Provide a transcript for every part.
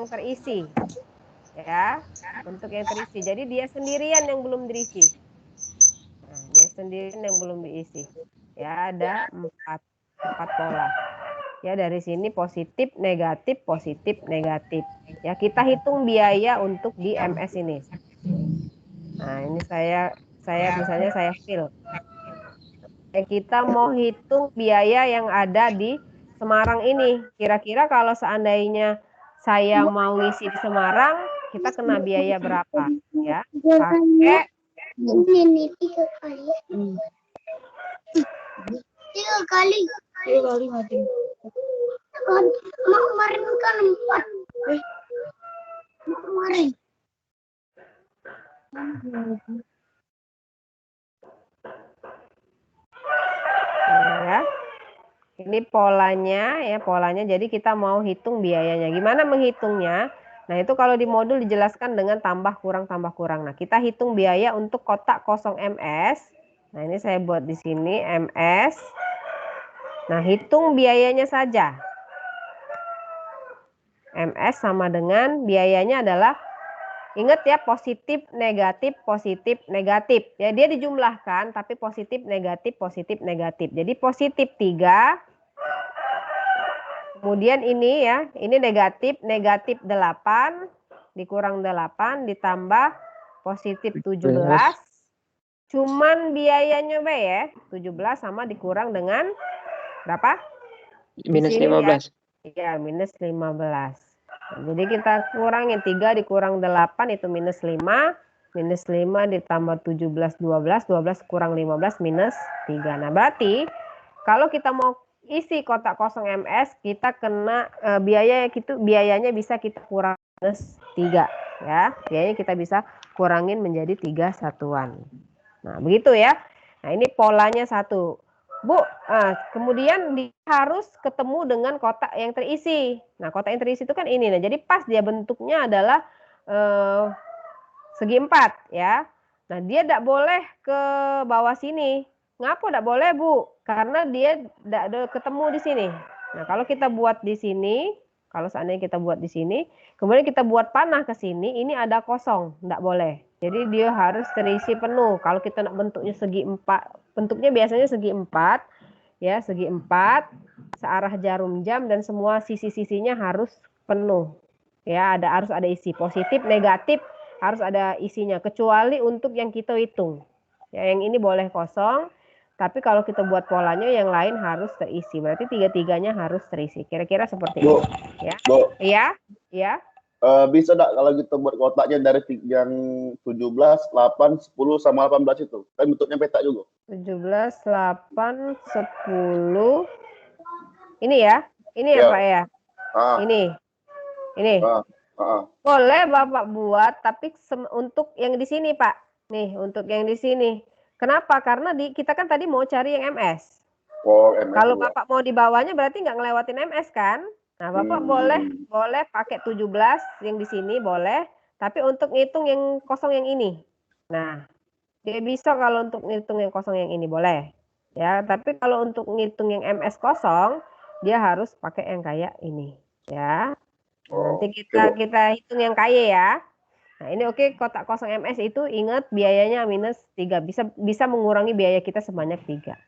terisi. Ya, untuk yang terisi. Jadi dia sendirian yang belum terisi. Nah, dia sendirian yang belum diisi. Ya, ada empat pola. Ya, dari sini positif, negatif, positif, negatif. Ya, kita hitung biaya untuk di MS ini. Nah, ini saya misalnya saya fill. Kita mau hitung biaya yang ada di Semarang ini. Kira-kira kalau seandainya saya mau ngisi di Semarang, kita kena biaya berapa? Ya, pakai ini 3 kali. 3 kali. 3 kali mati. Kemarin kan 4. Kemarin. ya. Ini polanya ya, polanya. Jadi kita mau hitung biayanya. Gimana menghitungnya? Nah, itu kalau di modul dijelaskan dengan tambah kurang tambah kurang. Nah, kita hitung biaya untuk kotak kosong MS. Nah, ini saya buat di sini MS. Nah, hitung biayanya saja. MS sama dengan biayanya adalah, ingat ya, positif, negatif, positif, negatif. Ya, dia dijumlahkan tapi positif, negatif, positif, negatif. Jadi positif 3. Kemudian ini ya, ini negatif 8 dikurang 8 ditambah positif 17. Cuman biayanya B ya, 17 sama dikurang dengan berapa? Minus 15. Ya, minus 15. Jadi kita kurangin 3 dikurang 8 itu minus 5. Minus 5 ditambah 17, 12 kurang 15 minus 3. Nah, berarti kalau kita mau isi kotak kosong MS, kita kena biayanya bisa kita kurang minus 3 ya. Biayanya kita bisa kurangin menjadi 3 satuan. Nah, begitu ya. Nah, ini polanya 1. Bu, kemudian dia harus ketemu dengan kotak yang terisi. Nah, kotak yang terisi itu kan ini. Nah, jadi pas dia bentuknya adalah segi 4 ya. Nah, dia tidak boleh ke bawah sini. Ngapa tidak boleh, Bu? Karena dia tidak ada ketemu di sini. Nah, kalau kita buat di sini, kalau seandainya kita buat di sini, kemudian kita buat panah ke sini, ini ada kosong, tidak boleh. Jadi dia harus terisi penuh. Kalau kita nak bentuknya segi 4, bentuknya biasanya segi 4, ya, segi 4, searah jarum jam dan semua sisi-sisinya harus penuh. Ya, harus ada isi positif, negatif, harus ada isinya, kecuali untuk yang kita hitung. Ya, yang ini boleh kosong, tapi kalau kita buat polanya yang lain harus terisi. Berarti tiga-tiganya harus terisi. Kira-kira seperti Bu, ini. Ya. Bu. Iya, iya. Bisa enggak kalau kita buat kotaknya dari yang 17, 8, 10 sama 18 itu? Kan bentuknya petak juga. 17, 8, 10. Ini ya. Ini ya, Ya. Pak ya. Ini. Boleh Bapak buat, tapi untuk yang di sini, Pak. Nih, untuk yang di sini. Kenapa? Karena kita kan tadi mau cari yang MS. Oh, MS. Kalau Bapak mau di bawahnya berarti nggak ngelewatin MS kan? Nah, Bapak boleh pakai 17 yang di sini boleh, tapi untuk ngitung yang kosong yang ini. Nah, dia bisa kalau untuk ngitung yang kosong yang ini boleh. Ya, tapi kalau untuk ngitung yang MS kosong, dia harus pakai yang kayak ini, ya. Nah, nanti kita hitung yang kaya ya. Nah, ini oke, kotak kosong MS itu ingat biayanya minus 3. Bisa mengurangi biaya kita sebanyak 3.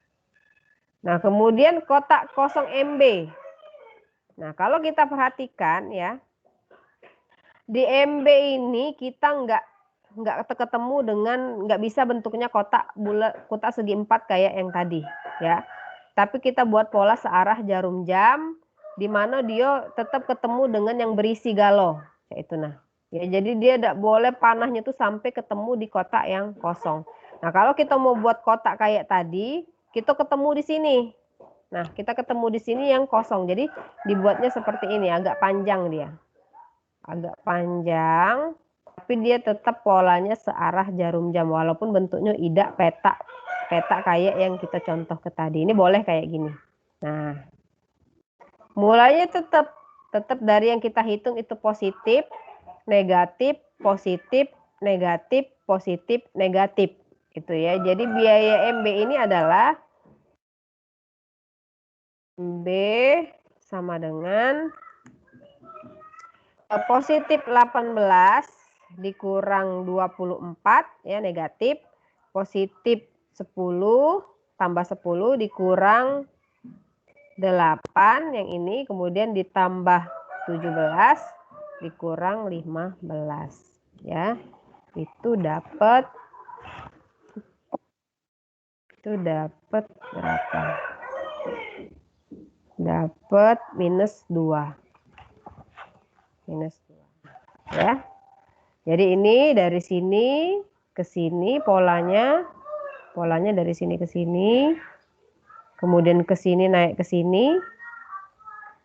Nah, kemudian kotak kosong MB. Nah, kalau kita perhatikan ya, di MB ini kita nggak ketemu dengan, nggak bisa bentuknya kotak bulat, kotak segi 4 kayak yang tadi ya. Tapi kita buat pola searah jarum jam, di mana dia tetap ketemu dengan yang berisi galo, yaitu nah. Ya, jadi dia tidak boleh panahnya tuh sampai ketemu di kotak yang kosong. Nah, kalau kita mau buat kotak kayak tadi, kita ketemu di sini. Nah, kita ketemu di sini yang kosong. Jadi dibuatnya seperti ini, agak panjang dia. Agak panjang, tapi dia tetap polanya searah jarum jam walaupun bentuknya tidak petak kayak yang kita contoh ke tadi. Ini boleh kayak gini. Nah, mulanya tetap dari yang kita hitung itu positif, negatif, positif, negatif, positif, negatif. Itu ya. Jadi biaya MB ini adalah B sama dengan positif 18 dikurang 24 ya negatif, positif 10 tambah 10 dikurang 8 yang ini, kemudian ditambah 17 dikurang 15 ya. Itu dapat berapa? Dapat minus 2. Ya. Jadi ini dari sini ke sini polanya dari sini ke sini, kemudian ke sini naik ke sini.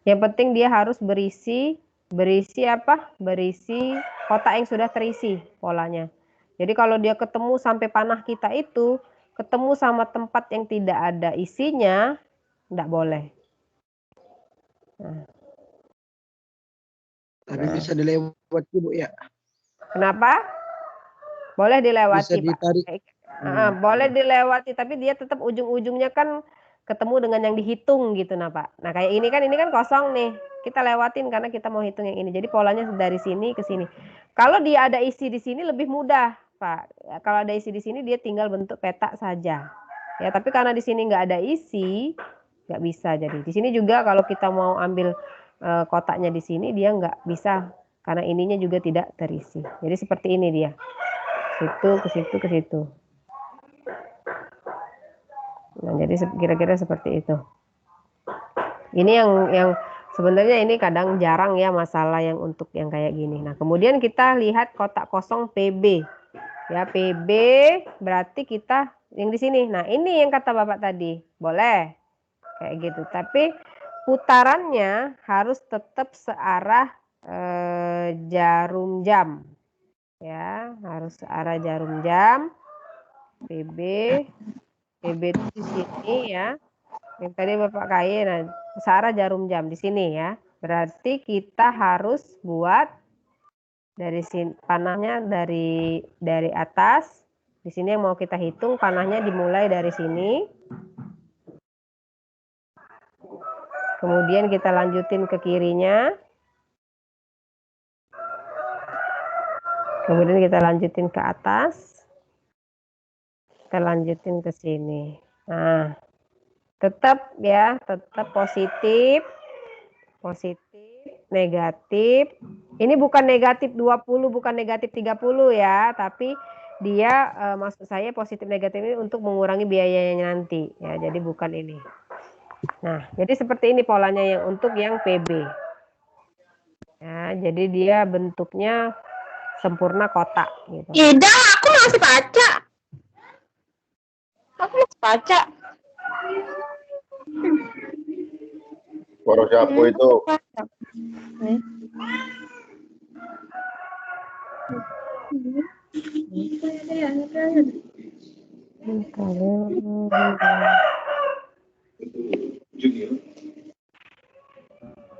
Yang penting dia harus berisi apa? Berisi kotak yang sudah terisi polanya. Jadi kalau dia ketemu sampai panah kita itu ketemu sama tempat yang tidak ada isinya, tidak boleh. Nah. Tapi bisa dilewati, Bu, ya? Kenapa? Boleh dilewati, Bisa ditarik. Pak. Boleh dilewati, tapi dia tetap ujung-ujungnya kan ketemu dengan yang dihitung gitu, nah Pak. Nah kayak ini kan kosong nih. Kita lewatin karena kita mau hitung yang ini. Jadi polanya dari sini ke sini. Kalau dia ada isi di sini lebih mudah, Pak. Ya, kalau ada isi di sini dia tinggal bentuk peta saja. Ya, tapi karena di sini nggak ada isi, nggak bisa. Jadi di sini juga kalau kita mau ambil kotaknya di sini dia nggak bisa karena ininya juga tidak terisi. Jadi seperti ini dia. Situ ke situ ke situ. Nah, jadi kira-kira seperti itu. Ini yang sebenarnya ini kadang jarang ya masalah yang untuk yang kayak gini. Nah, kemudian kita lihat kotak kosong PB. Ya, PB berarti kita yang di sini. Nah, ini yang kata Bapak tadi. Boleh. Kayak gitu. Tapi putarannya harus tetap searah jarum jam. Ya, harus searah jarum jam. PB itu di sini ya. Yang tadi Bapak kaya, nah searah jarum jam di sini ya. Berarti kita harus buat dari sini panahnya dari atas. Di sini yang mau kita hitung panahnya dimulai dari sini. Kemudian kita lanjutin ke kirinya. Kemudian kita lanjutin ke atas. Kita lanjutin ke sini. Nah, tetap ya, tetap positif, negatif. Ini bukan negatif 20, bukan negatif 30 ya, tapi dia maksud saya positif negatif ini untuk mengurangi biayanya nanti ya. Jadi bukan ini. Nah, jadi seperti ini polanya yang untuk yang PB. Ya, jadi dia bentuknya sempurna kotak gitu. Tidak, aku masih baca. Aku masih baca. Suara siapa itu?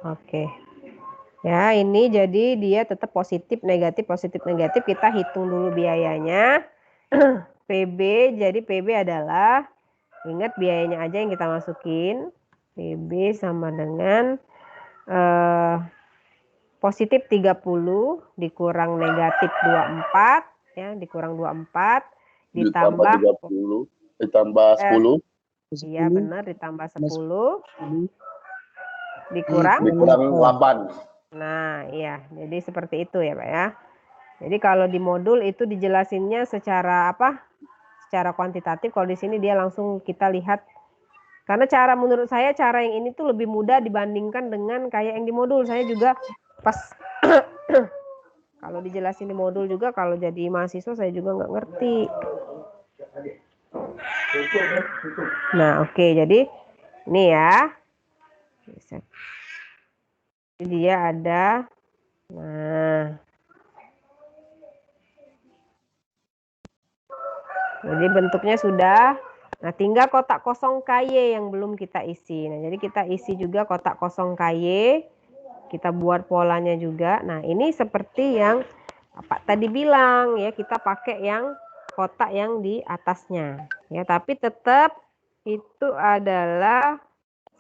Oke. Ya, ini jadi dia tetap positif negatif kita hitung dulu biayanya. PB, jadi PB adalah ingat biayanya aja yang kita masukin. PB sama dengan positif 30 dikurang negatif 24 ya, dikurang 24 ditambah 30 ditambah 10. Iya benar, ditambah 10 dikurang 8. Nah, iya. Jadi seperti itu ya, Pak ya. Jadi kalau di modul itu dijelasinnya secara apa? Secara kuantitatif. Kalau di sini dia langsung kita lihat. Karena menurut saya cara yang ini tuh lebih mudah dibandingkan dengan kayak yang di modul. Saya juga pas kalau dijelasin di modul juga kalau jadi mahasiswa saya juga nggak ngerti. Nah, oke. Jadi ini ya. Jadi dia ada. Nah. Jadi bentuknya sudah. Nah, tinggal kotak kosong KY yang belum kita isi. Nah, jadi kita isi juga kotak kosong KY. Kita buat polanya juga. Nah, ini seperti yang Pak tadi bilang ya, kita pakai yang kotak yang di atasnya. Ya, tapi tetap itu adalah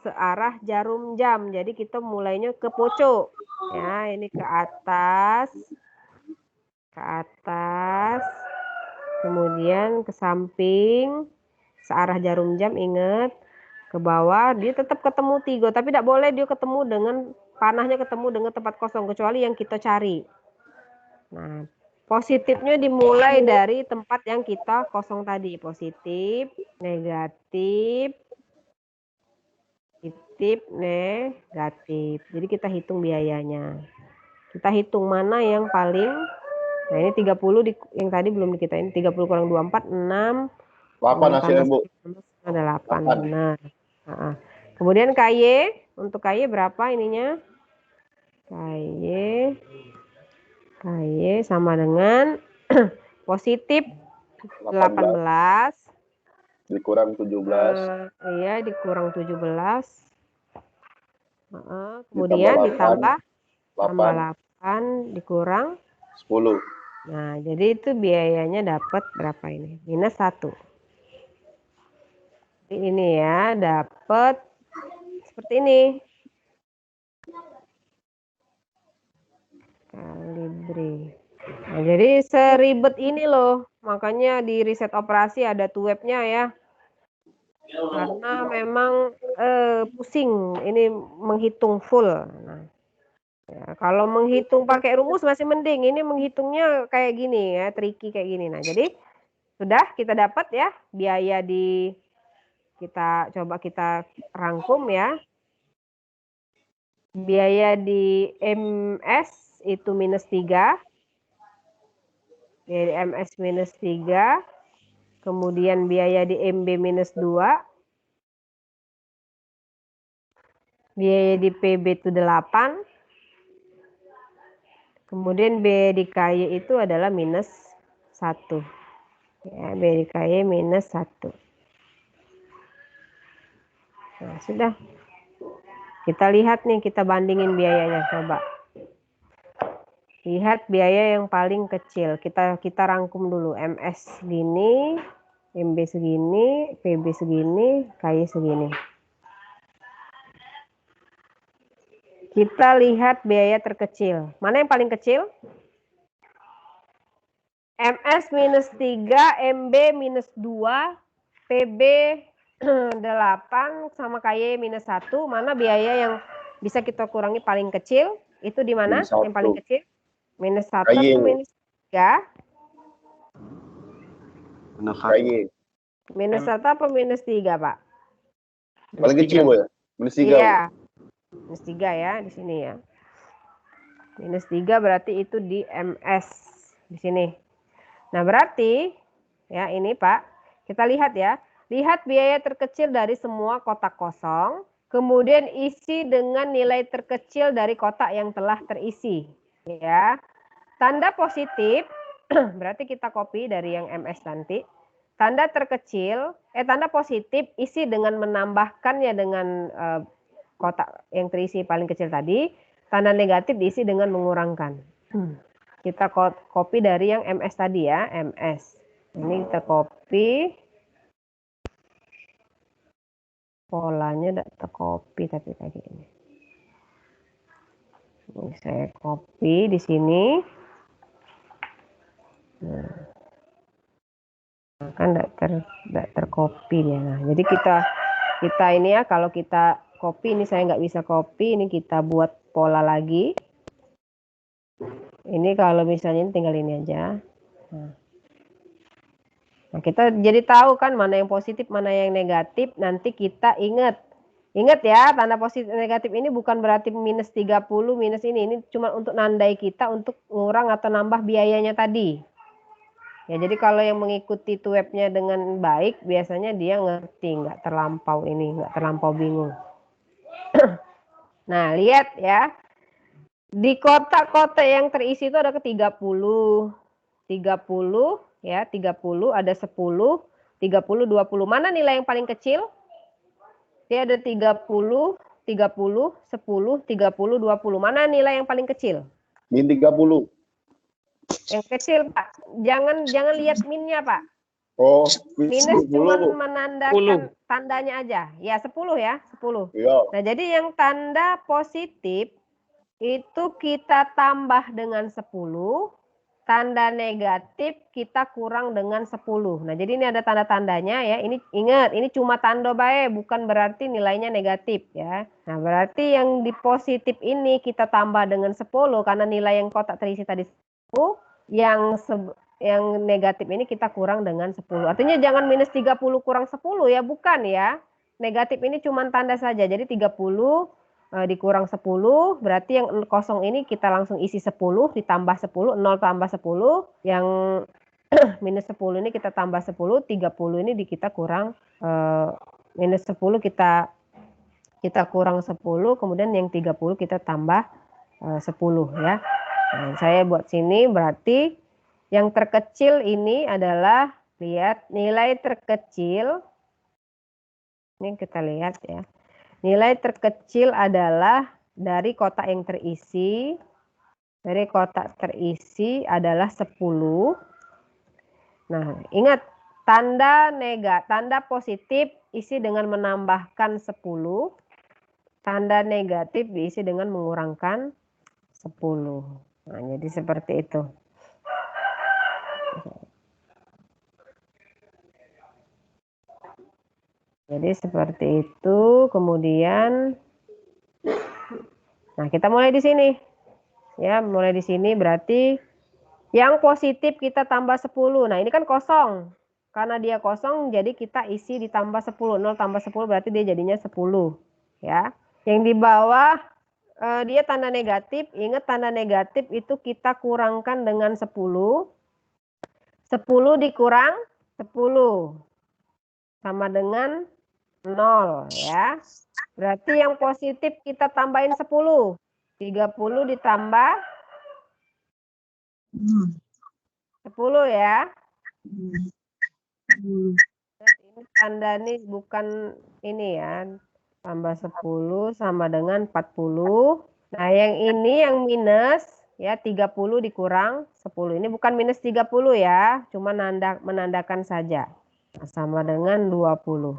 searah jarum jam. Jadi kita mulainya ke pojok. Ya, ini ke atas. Ke atas. Kemudian ke samping. Searah jarum jam, ingat. Ke bawah, dia tetap ketemu 3. Tapi tidak boleh dia ketemu dengan, panahnya ketemu dengan tempat kosong. Kecuali yang kita cari. Nah, positifnya dimulai dari tempat yang kita kosong tadi. Positif, negatif, positif, negatif. Jadi kita hitung biayanya. Kita hitung mana yang paling, nah ini 30 yang tadi belum kita, ini 30 kurang 24, 6. 8 hasilnya, Bu. Ada 8, 8. benar. Kemudian KY, untuk KY berapa ininya? KY sama dengan positif 18 dikurang 17. Iya, dikurang 17. Kemudian ditambah 8 dikurang 10. Nah, jadi itu biayanya dapat berapa ini? Minus 1. Ini ya, dapat seperti ini. Kalibre. Nah, jadi seribet ini loh. Makanya di riset operasi ada webnya ya. Karena memang pusing ini menghitung full. Nah, ya, kalau menghitung pakai rumus masih mending. Ini menghitungnya kayak gini ya, tricky kayak gini. Nah, jadi sudah kita dapat ya biaya di, kita coba kita rangkum ya. Biaya di MS itu minus 3. Biaya di MS minus 3. Kemudian biaya di MB minus 2. Biaya di PB itu 8. Kemudian biaya di KY itu adalah minus 1. Ya, biaya di KY minus 1. Nah, sudah. Kita lihat nih, kita bandingin biayanya, coba. Lihat biaya yang paling kecil. Kita rangkum dulu. MS segini, MB segini, PB segini, KY segini. Kita lihat biaya terkecil. Mana yang paling kecil? MS minus 3, MB minus 2, PB 8 sama KY minus 1. Mana biaya yang bisa kita kurangi paling kecil? Itu di mana yang paling kecil? Minus 1 atau minus 3? KY. Minus 1 apa minus 3, Pak? Paling kecil, Bu ya? Minus 3. Iya. Minus 3 ya di sini ya. Minus 3 berarti itu di MS di sini. Nah, berarti ya ini Pak, kita lihat ya. Lihat biaya terkecil dari semua kotak kosong, kemudian isi dengan nilai terkecil dari kotak yang telah terisi. Ya. Tanda positif berarti kita copy dari yang MS nanti. Tanda terkecil, tanda positif isi dengan menambahkannya dengan kotak yang terisi paling kecil tadi. Tanda negatif diisi dengan mengurangkan. Kita copy dari yang MS tadi ya, MS. Ini kita copy. Polanya tidak tercopy tapi tadi ini. Ini saya copy di sini. Nah, kan tidak tercopy ya. Nah, jadi kita ini ya, kalau kita copy ini saya nggak bisa copy, ini kita buat pola lagi. Ini kalau misalnya tinggal ini aja. Nah, kita jadi tahu kan mana yang positif, mana yang negatif. Nanti kita ingat ya, tanda positif negatif ini bukan berarti minus 30, minus ini. Ini cuma untuk nandai kita untuk ngurang atau nambah biayanya tadi. Ya, jadi kalau yang mengikuti webnya dengan baik, biasanya dia ngerti, nggak terlampau bingung. Nah, lihat ya. Di kotak-kotak yang terisi itu ada ke 30 ya, 30, ada 10, 30, 20. Mana nilai yang paling kecil? Dia ada 30, 10, 30, 20. Mana nilai yang paling kecil? Min 30. Yang kecil, Pak. Jangan lihat minnya, Pak. Oh, minus 10, cuma Bu. menandakan tandanya aja. Ya, 10 ya, 10. Iya. Nah, jadi yang tanda positif itu kita tambah dengan 10, tanda negatif kita kurang dengan 10. Nah, jadi ini ada tanda-tandanya ya. Ini ingat, ini cuma tanda bae, bukan berarti nilainya negatif ya. Nah, berarti yang di positif ini kita tambah dengan 10 karena nilai yang kotak terisi tadi 10, yang negatif ini kita kurang dengan 10. Artinya jangan minus 30 kurang 10 ya, bukan ya. Negatif ini cuma tanda saja. Jadi 30 dikurang 10, berarti yang kosong ini kita langsung isi 10, ditambah 10, 0 tambah 10, yang minus 10 ini kita tambah 10, 30 ini kita kurang, minus 10 kita kurang 10, kemudian yang 30 kita tambah 10 ya. Nah, saya buat sini berarti yang terkecil ini adalah, lihat nilai terkecil, ini kita lihat ya. Nilai terkecil adalah dari kotak yang terisi. Dari kotak terisi adalah 10. Nah, ingat tanda positif isi dengan menambahkan 10. Tanda negatif diisi dengan mengurangkan 10. Nah, jadi seperti itu. Jadi seperti itu, kemudian nah kita mulai di sini. Ya, mulai di sini berarti yang positif kita tambah 10. Nah, ini kan kosong. Karena dia kosong jadi kita isi ditambah 10. 0 tambah 10 berarti dia jadinya 10, ya. Yang di bawah dia tanda negatif. Ingat tanda negatif itu kita kurangkan dengan 10. 10 dikurang 10 sama dengan 0 ya. Berarti yang positif kita tambahin 10. 30 ditambah 10 ya. Ini tanda nih bukan ini ya. Tambah 10 sama dengan 40. Nah, yang ini yang minus ya, 30 dikurang 10. Ini bukan minus 30 ya, cuma menandakan saja. Nah, sama dengan 20.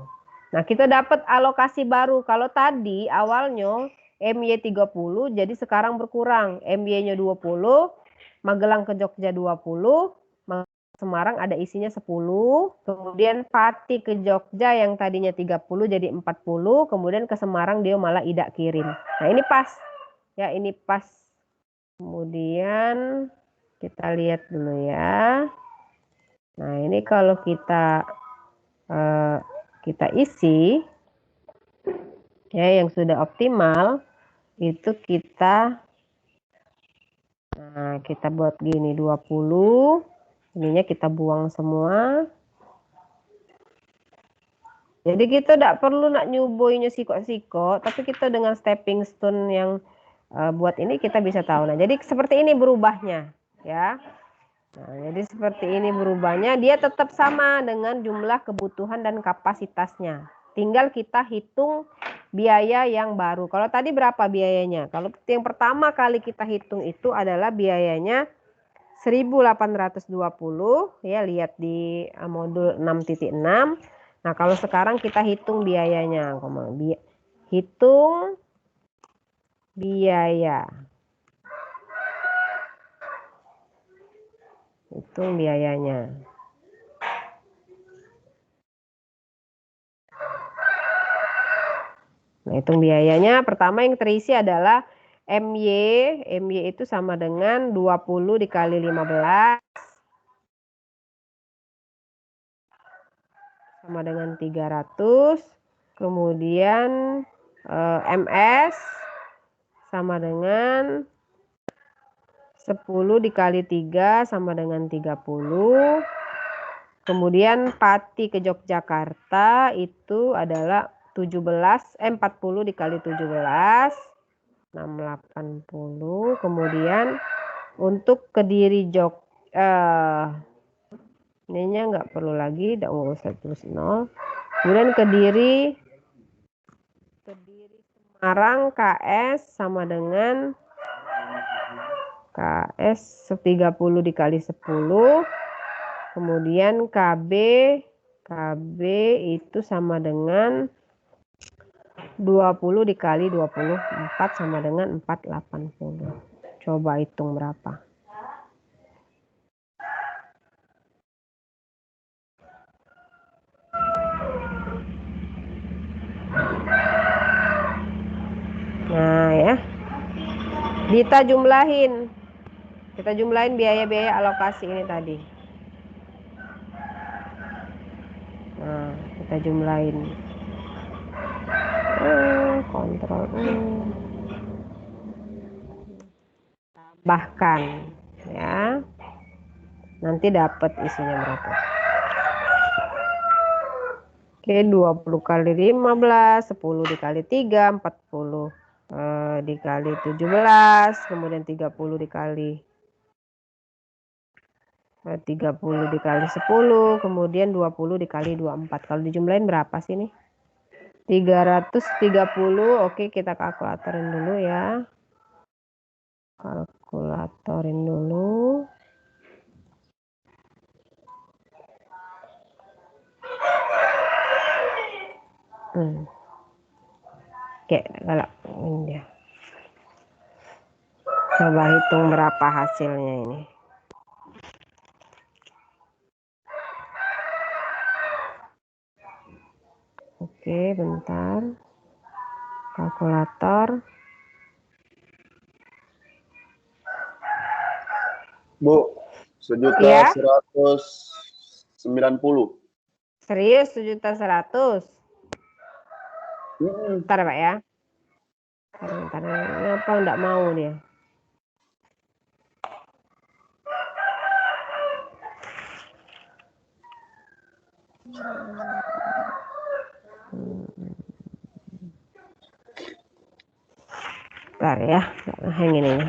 Nah, kita dapat alokasi baru. Kalau tadi awalnya MY 30, jadi sekarang berkurang. MY-nya 20, Magelang ke Jogja 20, Semarang ada isinya 10, kemudian Pati ke Jogja yang tadinya 30 jadi 40, kemudian ke Semarang dia malah idak kirim. Nah, ini pas. Ya, ini pas. Kemudian kita lihat dulu ya. Nah, ini kalau kita isi ya yang sudah optimal itu kita buat gini 20, ininya kita buang semua. Jadi kita tidak perlu nak nyuboinya siko-siko, tapi kita dengan stepping stone yang buat ini kita bisa tahu. Nah, jadi seperti ini berubahnya ya. Nah, jadi seperti ini berubahnya, dia tetap sama dengan jumlah kebutuhan dan kapasitasnya. Tinggal kita hitung biaya yang baru. Kalau tadi berapa biayanya? Kalau yang pertama kali kita hitung itu adalah biayanya 1.820 ya, lihat di modul 6.6. Nah, kalau sekarang kita hitung biayanya. Hitung biaya. Hitung biayanya. Nah, hitung biayanya pertama yang terisi adalah MY itu sama dengan 20 dikali 15 sama dengan 300. Kemudian MS sama dengan 10 dikali 3 sama dengan 30. Kemudian Pati ke Yogyakarta itu adalah 40 dikali 17, 680. Kemudian untuk Kediri ininya nggak perlu lagi, tidak usah tulis 0. Kemudian Kediri Semarang KS sama dengan KS 30 dikali 10. Kemudian KB itu sama dengan 20 dikali 24 sama dengan 480. Coba hitung berapa. Nah ya, kita jumlahin biaya-biaya alokasi ini tadi. Nah, kita jumlahin. Kontrol tambahkan ya. Nanti dapat isinya berapa. Oke, 20 kali 15, 10 dikali 3, 40 dikali 17, kemudian 30 dikali 10, kemudian 20 dikali 24. Kalau dijumlahin berapa sih nih? 330. Oke, kita kalkulatorin dulu ya. Kalkulatorin dulu. Oke, kalau ini dia. Coba hitung berapa hasilnya ini. Oke, bentar. Kalkulator. Bu, 1.190.000. Ya. Serius 1.100.000. Bentar Pak ya. Bentar. Kenapa enggak mau dia? Bentar ya, hang ini.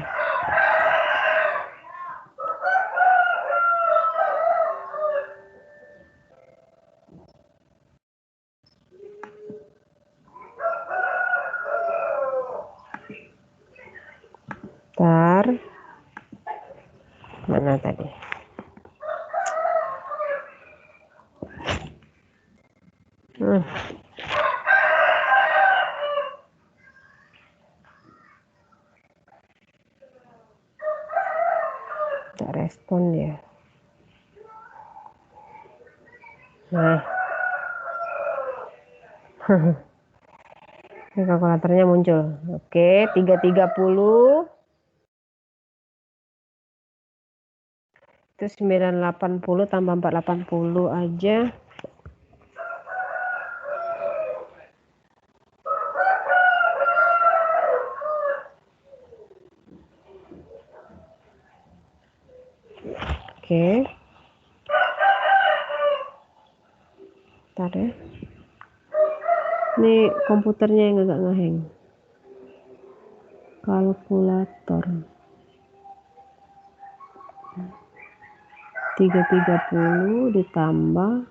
Bentar. Mana tadi? Tak respon dia. Nah. Ini kalkulatornya muncul. Oke, 330. Itu 980 tambah 480 aja. Oke. Bentar ya. Ini komputernya yang agak ngehang. Kalkulator. 330 ditambah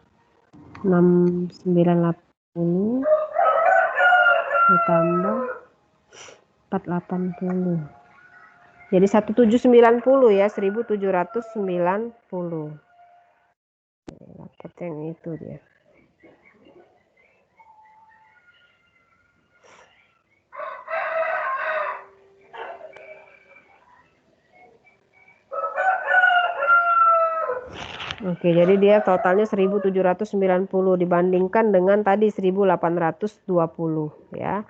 980 ditambah 480. Jadi 1790 ya, 1790. Dapat yang itu dia. Oke, jadi dia totalnya 1790 dibandingkan dengan tadi 1820 ya.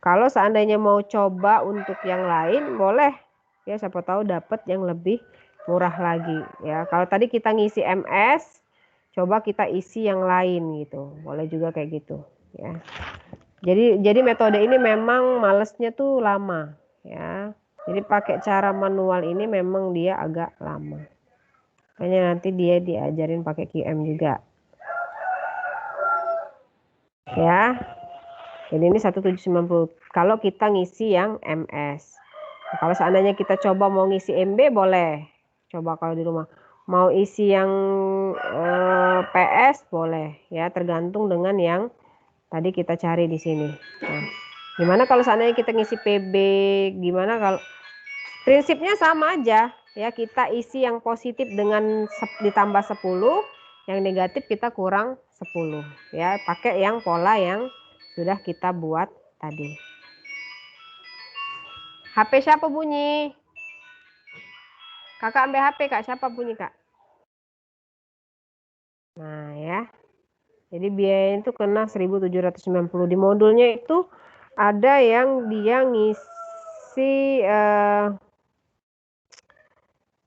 Kalau seandainya mau coba untuk yang lain boleh ya, siapa tahu dapat yang lebih murah lagi ya. Kalau tadi kita ngisi MS, coba kita isi yang lain gitu. Boleh juga kayak gitu ya. Jadi metode ini memang malesnya tuh lama ya. Jadi pakai cara manual ini memang dia agak lama. Makanya nanti dia diajarin pakai QM juga. Ya. Jadi ini 1790 kalau kita ngisi yang MS. Nah, kalau seandainya kita coba mau ngisi MB boleh. Coba kalau di rumah. Mau isi yang PS boleh ya, tergantung dengan yang tadi kita cari di sini. Nah, gimana kalau seandainya kita ngisi PB? Gimana kalau prinsipnya sama aja ya, kita isi yang positif dengan ditambah 10, yang negatif kita kurang 10 ya, pakai yang pola yang sudah kita buat tadi. HP siapa bunyi? Kakak ambil HP, Kak. Siapa bunyi, Kak? Nah, ya. Jadi biayanya itu kena 1.790. Di modulnya itu ada yang dia ngisi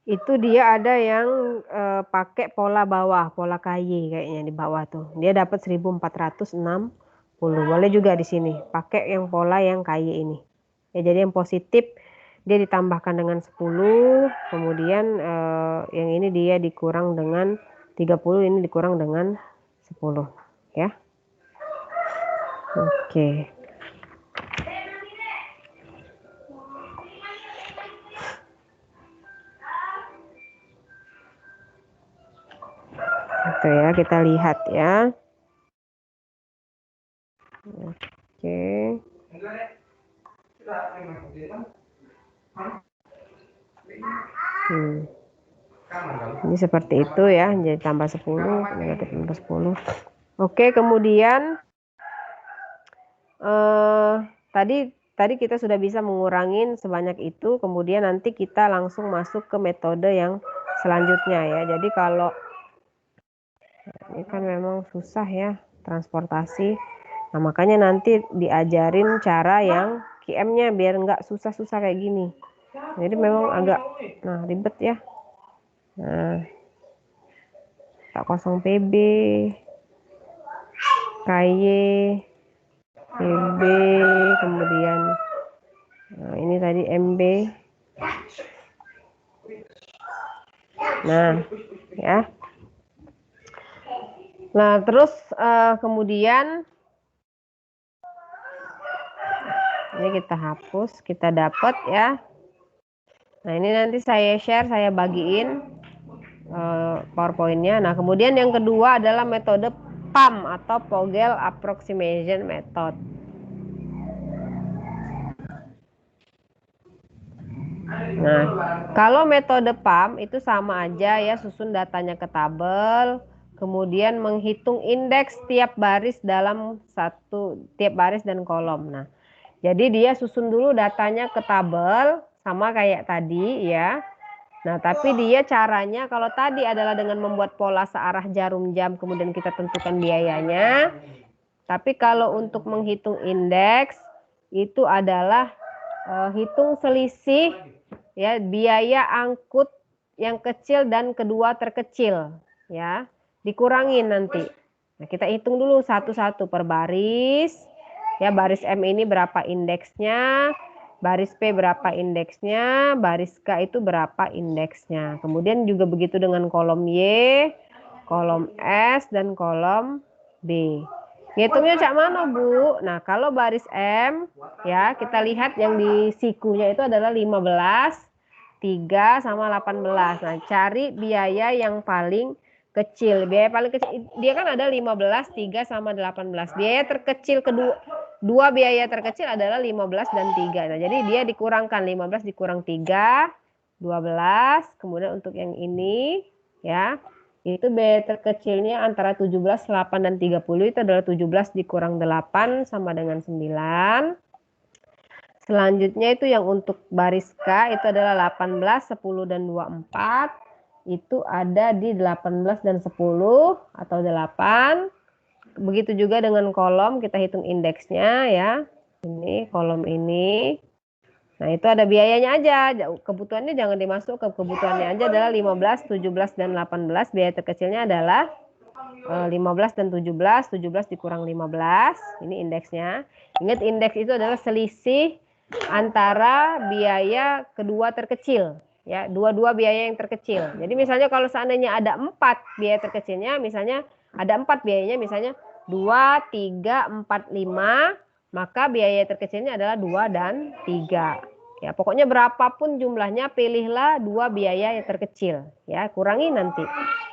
itu dia ada yang pakai pola bawah, pola KY kayaknya di bawah tuh. Dia dapat 1.460. Boleh juga di sini pakai yang pola yang KY ini. Ya, jadi yang positif dia ditambahkan dengan 10, kemudian yang ini dia dikurang dengan 30, ini dikurang dengan 10 ya. Oke. Itu ya, kita lihat ya. Oke. Ini seperti itu ya, jadi tambah 10, negatif tambah 10. Oke, kemudian tadi kita sudah bisa mengurangin sebanyak itu, kemudian nanti kita langsung masuk ke metode yang selanjutnya ya. Jadi kalau ini kan memang susah ya transportasi. Nah, makanya nanti diajarin cara yang QM-nya biar nggak susah-susah kayak gini. Jadi memang agak ribet ya. Nah, tak kosong PB, KY, PB, kemudian ini tadi MB. Nah, ya. Nah, terus kemudian ini kita hapus, kita dapat ya. Nah, ini nanti saya share, saya bagiin PowerPoint-nya. Nah, kemudian yang kedua adalah metode PAM atau Pogel Approximation Method. Nah, kalau metode PAM itu sama aja ya, susun datanya ke tabel, kemudian menghitung indeks tiap baris dalam tiap baris dan kolom. Nah, jadi dia susun dulu datanya ke tabel sama kayak tadi ya. Nah, tapi dia caranya kalau tadi adalah dengan membuat pola searah jarum jam, kemudian kita tentukan biayanya. Tapi kalau untuk menghitung indeks itu adalah hitung selisih ya biaya angkut yang kecil dan kedua terkecil ya, dikurangin nanti. Nah, kita hitung dulu satu-satu per baris. Ya, baris M ini berapa indeksnya? Baris P berapa indeksnya, baris K itu berapa indeksnya. Kemudian juga begitu dengan kolom Y, kolom S, dan kolom B. Ngitungnya cak mana, Bu? Nah, kalau baris M, ya kita lihat yang di sikunya itu adalah 15, 3, sama 18. Nah, cari biaya yang paling kecil. Biaya paling kecil, dia kan ada 15, 3, sama 18. Biaya terkecil dua biaya terkecil adalah 15 dan 3. Nah, jadi dia dikurangkan 15 dikurang 3, 12. Kemudian untuk yang ini ya, itu biaya terkecilnya antara 17, 8 dan 30 itu adalah 17 dikurang 8 sama dengan 9. Selanjutnya itu yang untuk baris K itu adalah 18, 10 dan 24. Itu ada di 18 dan 10 atau 8. Begitu juga dengan kolom, kita hitung indeksnya ya. Ini kolom ini. Nah, itu ada biayanya aja. Kebutuhannya jangan dimasuk ke kebutuhannya aja adalah 15, 17 dan 18. Biaya terkecilnya adalah 15 dan 17. 17 dikurang 15. Ini indeksnya. Ingat, indeks itu adalah selisih antara biaya kedua terkecil. Ya, dua-dua biaya yang terkecil. Jadi misalnya kalau seandainya ada 4 biaya terkecilnya, misalnya ada 4 biayanya, misalnya 2, 3, 4, 5, maka biaya terkecilnya adalah 2 dan 3. Ya, pokoknya berapapun jumlahnya, pilihlah 2 biaya yang terkecil. Ya, kurangi nanti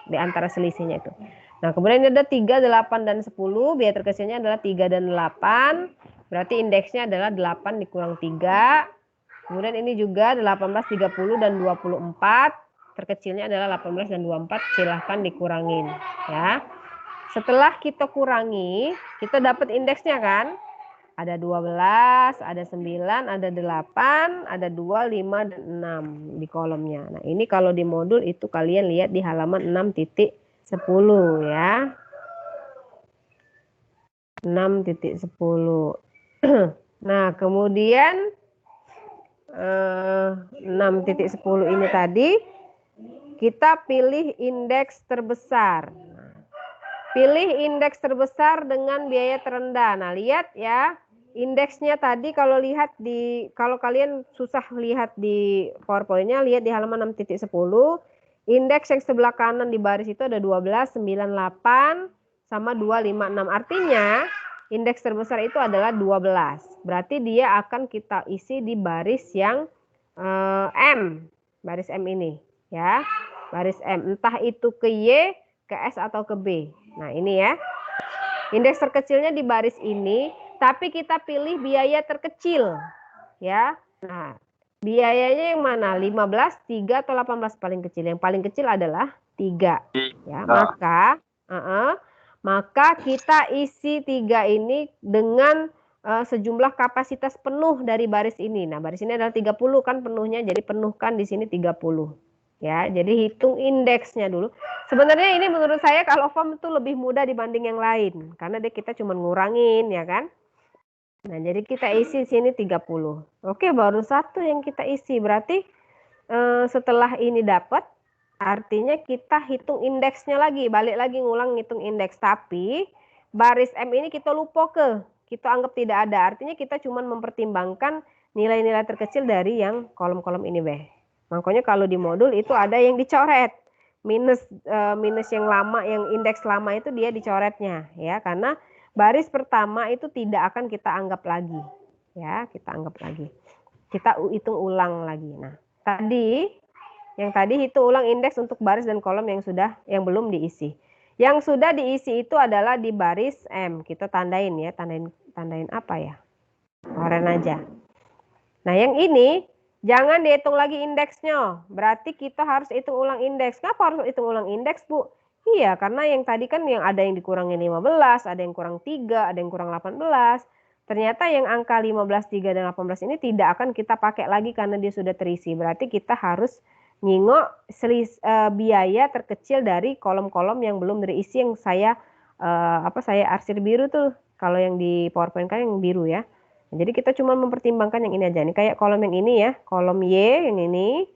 di antara selisihnya itu. Nah, kemudian ada 3, 8, dan 10. Biaya terkecilnya adalah 3 dan 8. Berarti indeksnya adalah 8 dikurang 3. Kemudian ini juga 18, 30, dan 24. Terkecilnya adalah 18 dan 24. Silahkan dikurangin. Ya. Setelah kita kurangi, kita dapat indeksnya kan? Ada 12, ada 9, ada 8, ada 2, 5, dan 6 di kolomnya. Nah, ini kalau di modul itu kalian lihat di halaman 6.10 ya. 6.10. Nah, kemudian 6.10 ini tadi kita pilih indeks terbesar. Pilih indeks terbesar dengan biaya terendah. Nah, lihat ya, indeksnya tadi kalau kalian susah lihat di PowerPoint-nya, lihat di halaman 6.10, indeks yang sebelah kanan di baris itu ada 12, 9, 8 sama 2, 5, 6. Artinya indeks terbesar itu adalah 12. Berarti dia akan kita isi di baris yang M, baris M ini ya. Baris M, entah itu ke Y, ke S atau ke B. Nah, ini ya. Indeks terkecilnya di baris ini, tapi kita pilih biaya terkecil. Ya. Nah, biayanya yang mana? 15, 3 atau 18 paling kecil? Yang paling kecil adalah 3. Ya, maka kita isi 3 ini dengan sejumlah kapasitas penuh dari baris ini. Nah, baris ini adalah 30 kan penuhnya, jadi penuhkan di sini 30. Ya, jadi hitung indeksnya dulu. Sebenarnya ini menurut saya kalau form itu lebih mudah dibanding yang lain. Karena kita cuma ngurangin, ya kan. Nah, jadi kita isi sini 30. Oke, baru satu yang kita isi. Berarti setelah ini dapat, artinya kita hitung indeksnya lagi. Balik lagi ngulang ngitung indeks. Tapi baris M ini kita lupa kita anggap tidak ada. Artinya kita cuma mempertimbangkan nilai-nilai terkecil dari yang kolom-kolom ini, Makanya kalau di modul itu ada yang dicoret. Minus yang lama, yang indeks lama itu dia dicoretnya ya, karena baris pertama itu tidak akan kita anggap lagi. Ya, kita anggap lagi. Kita hitung ulang lagi. Nah, yang tadi hitung ulang indeks untuk baris dan kolom yang belum diisi. Yang sudah diisi itu adalah di baris M. Kita tandain ya, tandain apa ya? Oranye aja. Nah, yang ini jangan dihitung lagi indeksnya. Berarti kita harus hitung ulang indeks. Kenapa harus hitung ulang indeks, Bu? Iya, karena yang tadi kan yang ada yang dikurangin 15, ada yang kurang 3, ada yang kurang 18. Ternyata yang angka 15, 3, dan 18 ini tidak akan kita pakai lagi karena dia sudah terisi. Berarti kita harus nyingok biaya terkecil dari kolom-kolom yang belum terisi, yang saya arsir biru tuh. Kalau yang di PowerPoint kan yang biru ya. Jadi kita cuma mempertimbangkan yang ini aja. Ini kayak kolom yang ini ya, kolom Y yang ini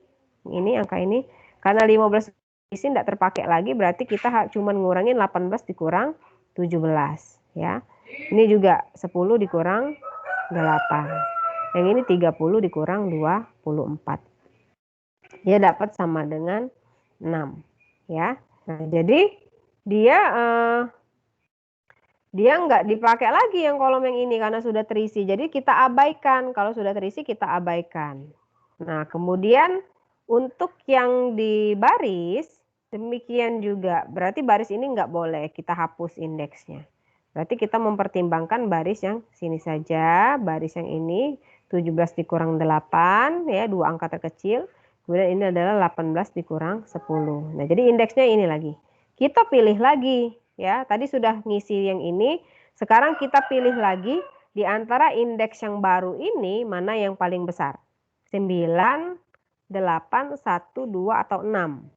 angka ini. Karena 15 isi tidak terpakai lagi, berarti kita cuma ngurangin 18 dikurang 17 ya. Ini juga 10 dikurang 8. Yang ini 30 dikurang 24. Dia dapat sama dengan 6 ya. Nah, jadi dia nggak dipakai lagi yang kolom yang ini karena sudah terisi. Jadi kita abaikan. Kalau sudah terisi kita abaikan. Nah, kemudian untuk yang di baris, demikian juga. Berarti baris ini nggak boleh kita hapus indeksnya. Berarti kita mempertimbangkan baris yang sini saja. Baris yang ini 17 dikurang 8, ya, 2 angka terkecil. Kemudian ini adalah 18 dikurang 10. Nah, jadi indeksnya ini lagi. Kita pilih lagi. Ya, tadi sudah ngisi yang ini, sekarang kita pilih lagi di antara indeks yang baru ini mana yang paling besar. 9, 8, 1, 2 atau 6.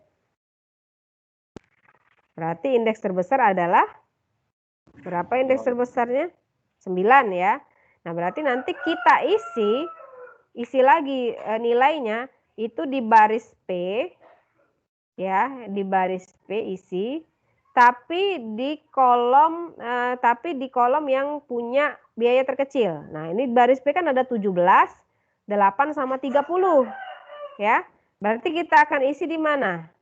Berarti indeks terbesar adalah berapa indeks terbesarnya? 9 ya. Nah, berarti nanti kita isi lagi nilainya itu di baris P ya, di baris P isi. Tapi di kolom yang punya biaya terkecil. Nah, ini baris P kan ada 17, 8 sama 30. Ya. Berarti kita akan isi di mana?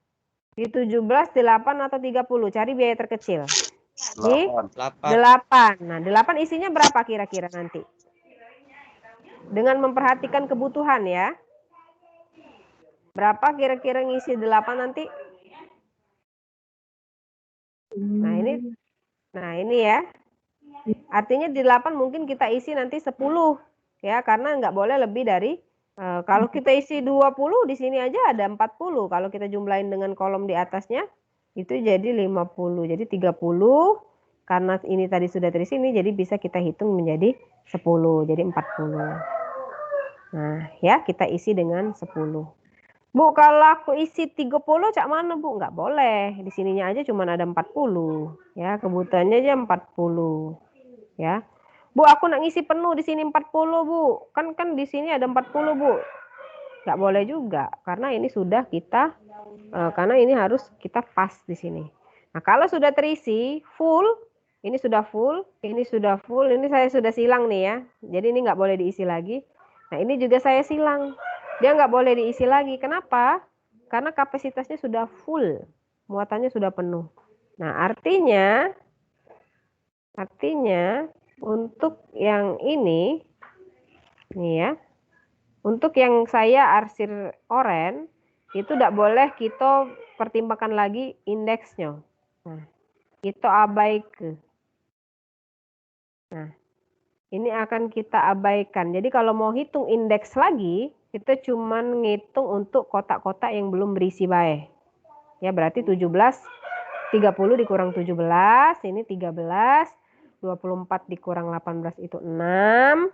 Di 17, 8 atau 30. Cari biaya terkecil. Di 8. Nah, 8 isinya berapa kira-kira nanti? Dengan memperhatikan kebutuhan ya. Berapa kira-kira ngisi 8 nanti? Nah ini ya. Artinya di 8 mungkin kita isi nanti 10 ya, karena nggak boleh lebih dari kalau kita isi 20 di sini aja ada 40. Kalau kita jumlahin dengan kolom di atasnya itu jadi 50. Jadi 30 karena ini tadi sudah terisi ini, jadi bisa kita hitung menjadi 10, jadi 40. Nah, ya kita isi dengan 10. Bu, kalau aku isi 30 cak mana, Bu? Nggak boleh. Di sininya aja cuma ada 40. Ya, kebutuhannya aja 40. Ya. Bu, aku nak ngisi penuh di sini 40, Bu. Kan di sini ada 40, Bu. Nggak boleh juga, karena ini sudah kita, karena ini harus kita pas di sini. Nah, kalau sudah terisi, full, ini sudah full, ini sudah full, ini saya sudah silang nih ya. Jadi ini nggak boleh diisi lagi. Nah, ini juga saya silang. Dia nggak boleh diisi lagi. Kenapa? Karena kapasitasnya sudah full. Muatannya sudah penuh. Nah, artinya untuk yang ini, nih ya, untuk yang saya arsir oren, itu tidak boleh kita pertimbangkan lagi indeksnya. Nah, kita abaikan. Nah, ini akan kita abaikan. Jadi kalau mau hitung indeks lagi, kita cuma ngitung untuk kotak-kotak yang belum berisi baik. Ya, berarti 17, 30 dikurang 17, ini 13, 24 dikurang 18 itu 6.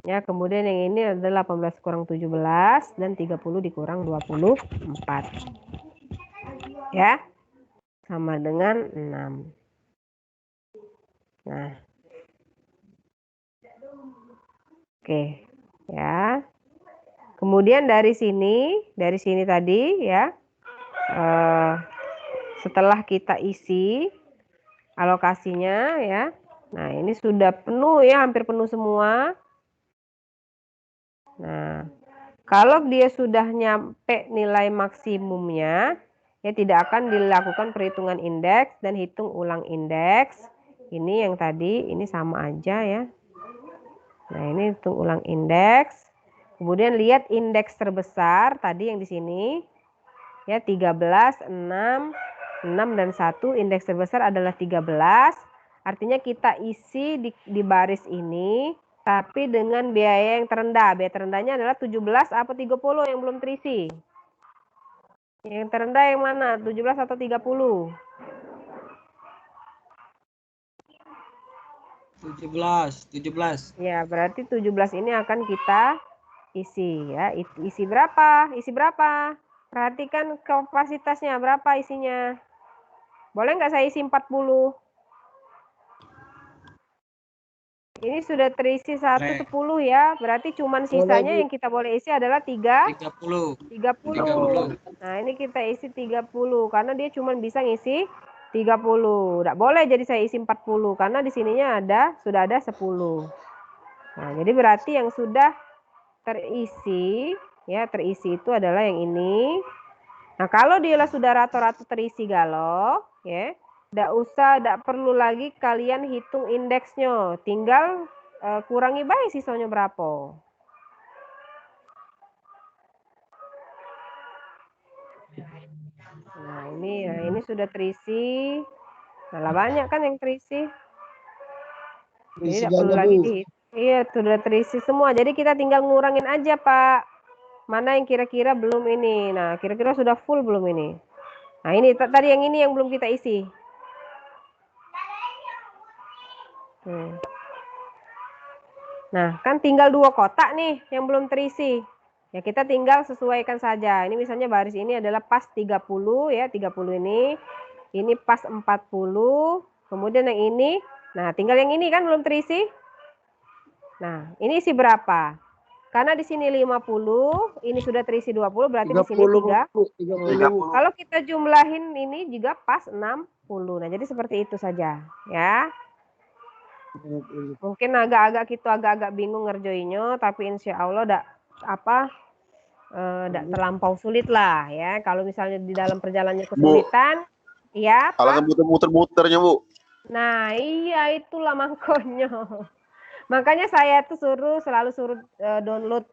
Ya, kemudian yang ini adalah 18 kurang 17 dan 30 dikurang 24. Ya. Sama dengan 6. Nah. Oke, ya. Kemudian dari sini tadi ya. Setelah kita isi alokasinya ya. Nah, ini sudah penuh ya, hampir penuh semua. Nah, kalau dia sudah nyampe nilai maksimumnya, ya tidak akan dilakukan perhitungan indeks dan hitung ulang indeks. Ini yang tadi, ini sama aja ya. Nah, ini hitung ulang indeks. Kemudian lihat indeks terbesar tadi yang di sini. Ya, 13, 6, 6 dan 1. Indeks terbesar adalah 13. Artinya kita isi di baris ini, tapi dengan biaya yang terendah. Biaya terendahnya adalah 17 atau 30 yang belum terisi. Yang terendah yang mana? 17 atau 30? 17. Ya, berarti 17 ini akan kita isi ya. Isi berapa? Isi berapa? Perhatikan kapasitasnya berapa isinya. Boleh nggak saya isi 40? Ini sudah terisi 110 ya. Berarti cuman sisanya yang kita boleh isi adalah 30. Nah, ini kita isi 30 karena dia cuman bisa ngisi 30. Nggak boleh jadi saya isi 40 karena di sininya sudah ada 10. Nah, jadi berarti yang sudah terisi ya, terisi itu adalah yang ini. Nah, kalau dia sudah rata-rata terisi galau ya, tidak perlu lagi kalian hitung indeksnya, tinggal kurangi baik sisanya berapa. Nah, ini sudah terisi. Nah, banyak kan yang terisi. Jadi tidak perlu lagi dihitung. Iya, sudah terisi semua. Jadi kita tinggal ngurangin aja, Pak. Mana yang kira-kira belum ini. Nah, kira-kira sudah full belum ini. Nah, ini tadi yang ini yang belum kita isi. Nah, kan tinggal 2 kotak nih yang belum terisi. Ya, kita tinggal sesuaikan saja. Ini misalnya baris ini adalah pas 30 ya, 30 ini. Ini pas 40. Kemudian yang ini, nah tinggal yang ini kan belum terisi. Nah, ini isi berapa? Karena di sini 50, ini sudah terisi 20, berarti di sini 30. Kalau kita jumlahin ini juga pas 60. Nah, jadi seperti itu saja, ya. Mungkin agak-agak bingung ngerjoinnya, tapi insya Allah tidak terlampau sulit lah ya. Kalau misalnya di dalam perjalanannya kesulitan, ya. Kalau muter-muternya, Bu. Nah, iya itulah makanya. Makanya saya tuh selalu suruh download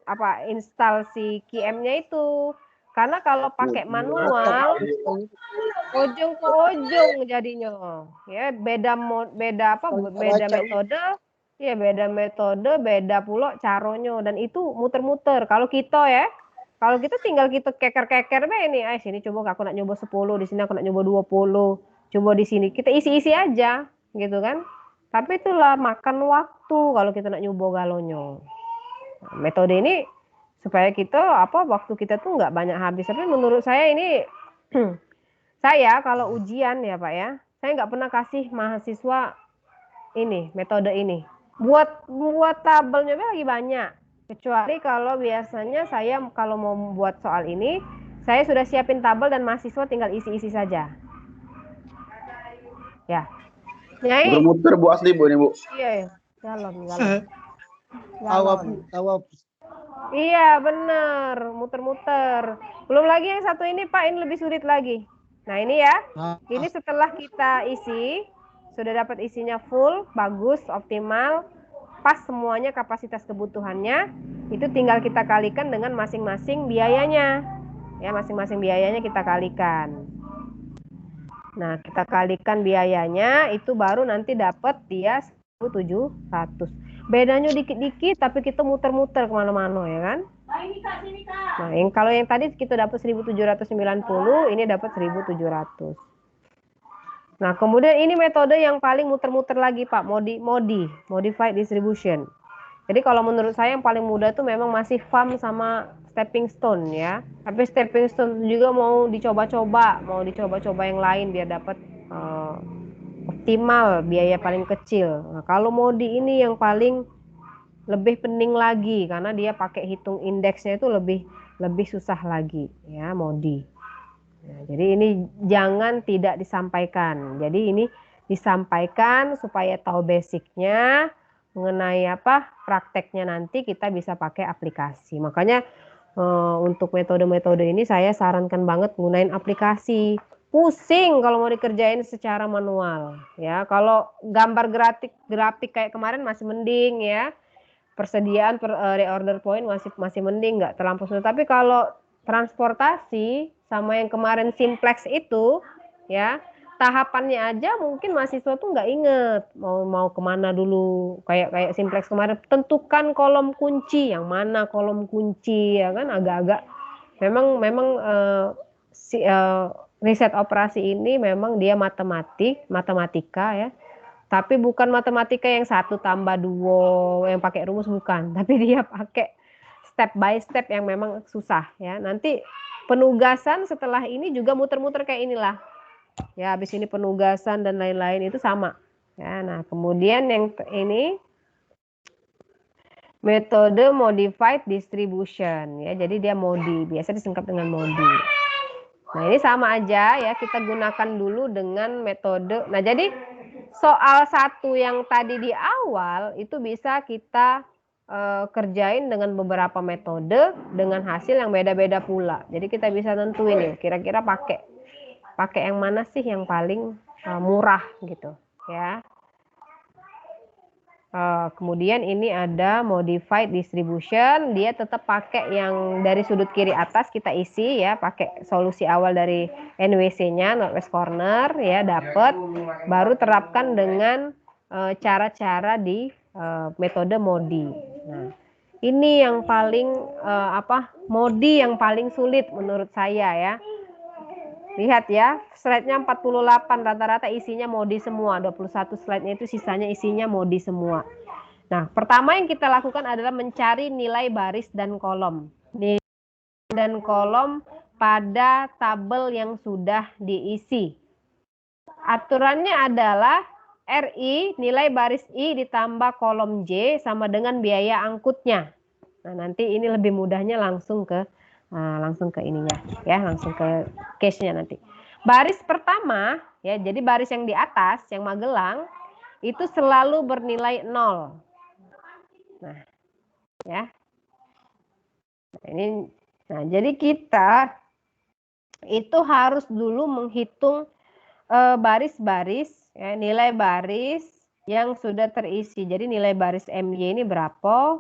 install si QM-nya itu. Karena kalau pakai manual ujung ke ujung jadinya. Ya, beda metode. Ya, beda metode, beda pula caranya dan itu muter-muter. Kalau kita tinggal kita keker-keker ini, sini coba aku nak nyoba 10, di sini aku nak nyoba 20. Coba di sini kita isi-isi aja. gitu kan. Tapi itulah makan waktu kalau kita nak nyoba galonyo. Nah, metode ini supaya kita waktu kita tuh nggak banyak habis. Tapi menurut saya ini saya kalau ujian ya Pak ya, saya nggak pernah kasih mahasiswa ini metode ini. Buat tabelnya lagi banyak. Kecuali kalau biasanya saya kalau mau membuat soal ini, saya sudah siapin tabel dan mahasiswa tinggal isi-isi saja. Ya. Nyai. Muter-muter Bu asli Bu ini Bu. Iya, galon. Awap. Iya, bener, muter-muter. Belum lagi yang satu ini Pak, ini lebih sulit lagi. Nah ini ya, ini setelah kita isi, sudah dapat isinya full, bagus, optimal, pas semuanya kapasitas kebutuhannya, itu tinggal kita kalikan dengan masing-masing biayanya. Ya, masing-masing biayanya kita kalikan. Nah, kita kalikan biayanya, itu baru nanti dapat dia 1.700. Bedanya dikit-dikit, tapi kita muter-muter kemana-mana ya kan? Nah, kalau yang tadi kita dapat 1.790, ini dapat 1.700. Nah, kemudian ini metode yang paling muter-muter lagi Pak, modified distribution. Jadi kalau menurut saya yang paling mudah itu memang masih FAM sama stepping stone ya. Tapi stepping stone juga mau dicoba-coba yang lain biar dapat optimal biaya paling kecil. Nah, kalau modi ini yang paling lebih pening lagi karena dia pakai hitung indeksnya itu lebih susah lagi ya modi. Nah, jadi ini jangan tidak disampaikan. Jadi ini disampaikan supaya tahu basicnya mengenai prakteknya nanti kita bisa pakai aplikasi. Makanya untuk metode-metode ini saya sarankan banget gunain aplikasi. Pusing kalau mau dikerjain secara manual ya. Kalau gambar grafik kayak kemarin masih mending ya. Persediaan reorder point masih mending, nggak terlampau sulit. Tapi kalau transportasi sama yang kemarin simplex itu ya, tahapannya aja mungkin mahasiswa tuh nggak inget mau kemana dulu. Kayak simplex kemarin, tentukan kolom kunci, yang mana kolom kunci ya kan, agak-agak memang riset operasi ini memang dia matematika ya. Tapi bukan matematika yang 1 tambah 2 yang pakai rumus, bukan. Tapi dia pakai step by step yang memang susah ya. Nanti penugasan setelah ini juga muter-muter kayak inilah. Ya, habis ini penugasan dan lain-lain itu sama. Ya, nah kemudian yang ini metode modified distribution ya. Jadi dia modi, biasa disingkat dengan modi. Nah, ini sama aja ya, kita gunakan dulu dengan metode. Nah, jadi soal 1 yang tadi di awal itu bisa kita kerjain dengan beberapa metode dengan hasil yang beda-beda pula. Jadi kita bisa nentuin nih kira-kira pakai yang mana sih yang paling murah gitu ya. Kemudian ini ada modified distribution, dia tetap pakai yang dari sudut kiri atas kita isi ya, pakai solusi awal dari NWC-nya northwest corner ya, dapat, baru terapkan dengan cara-cara di metode modi. Nah, ini yang paling modi yang paling sulit menurut saya ya. Lihat ya, slide-nya 48, rata-rata isinya modi semua. 21 slide-nya itu sisanya isinya modi semua. Nah, pertama yang kita lakukan adalah mencari nilai baris dan kolom. Nilai dan kolom pada tabel yang sudah diisi. Aturannya adalah RI, nilai baris I ditambah kolom J sama dengan biaya angkutnya. Nah, nanti ini lebih mudahnya langsung ke ininya ya, langsung ke case-nya nanti. Baris pertama ya, jadi baris yang di atas yang Magelang itu selalu bernilai 0. Nah, ya. Nah, jadi kita itu harus dulu menghitung baris-baris ya, nilai baris yang sudah terisi. Jadi nilai baris MY ini berapa,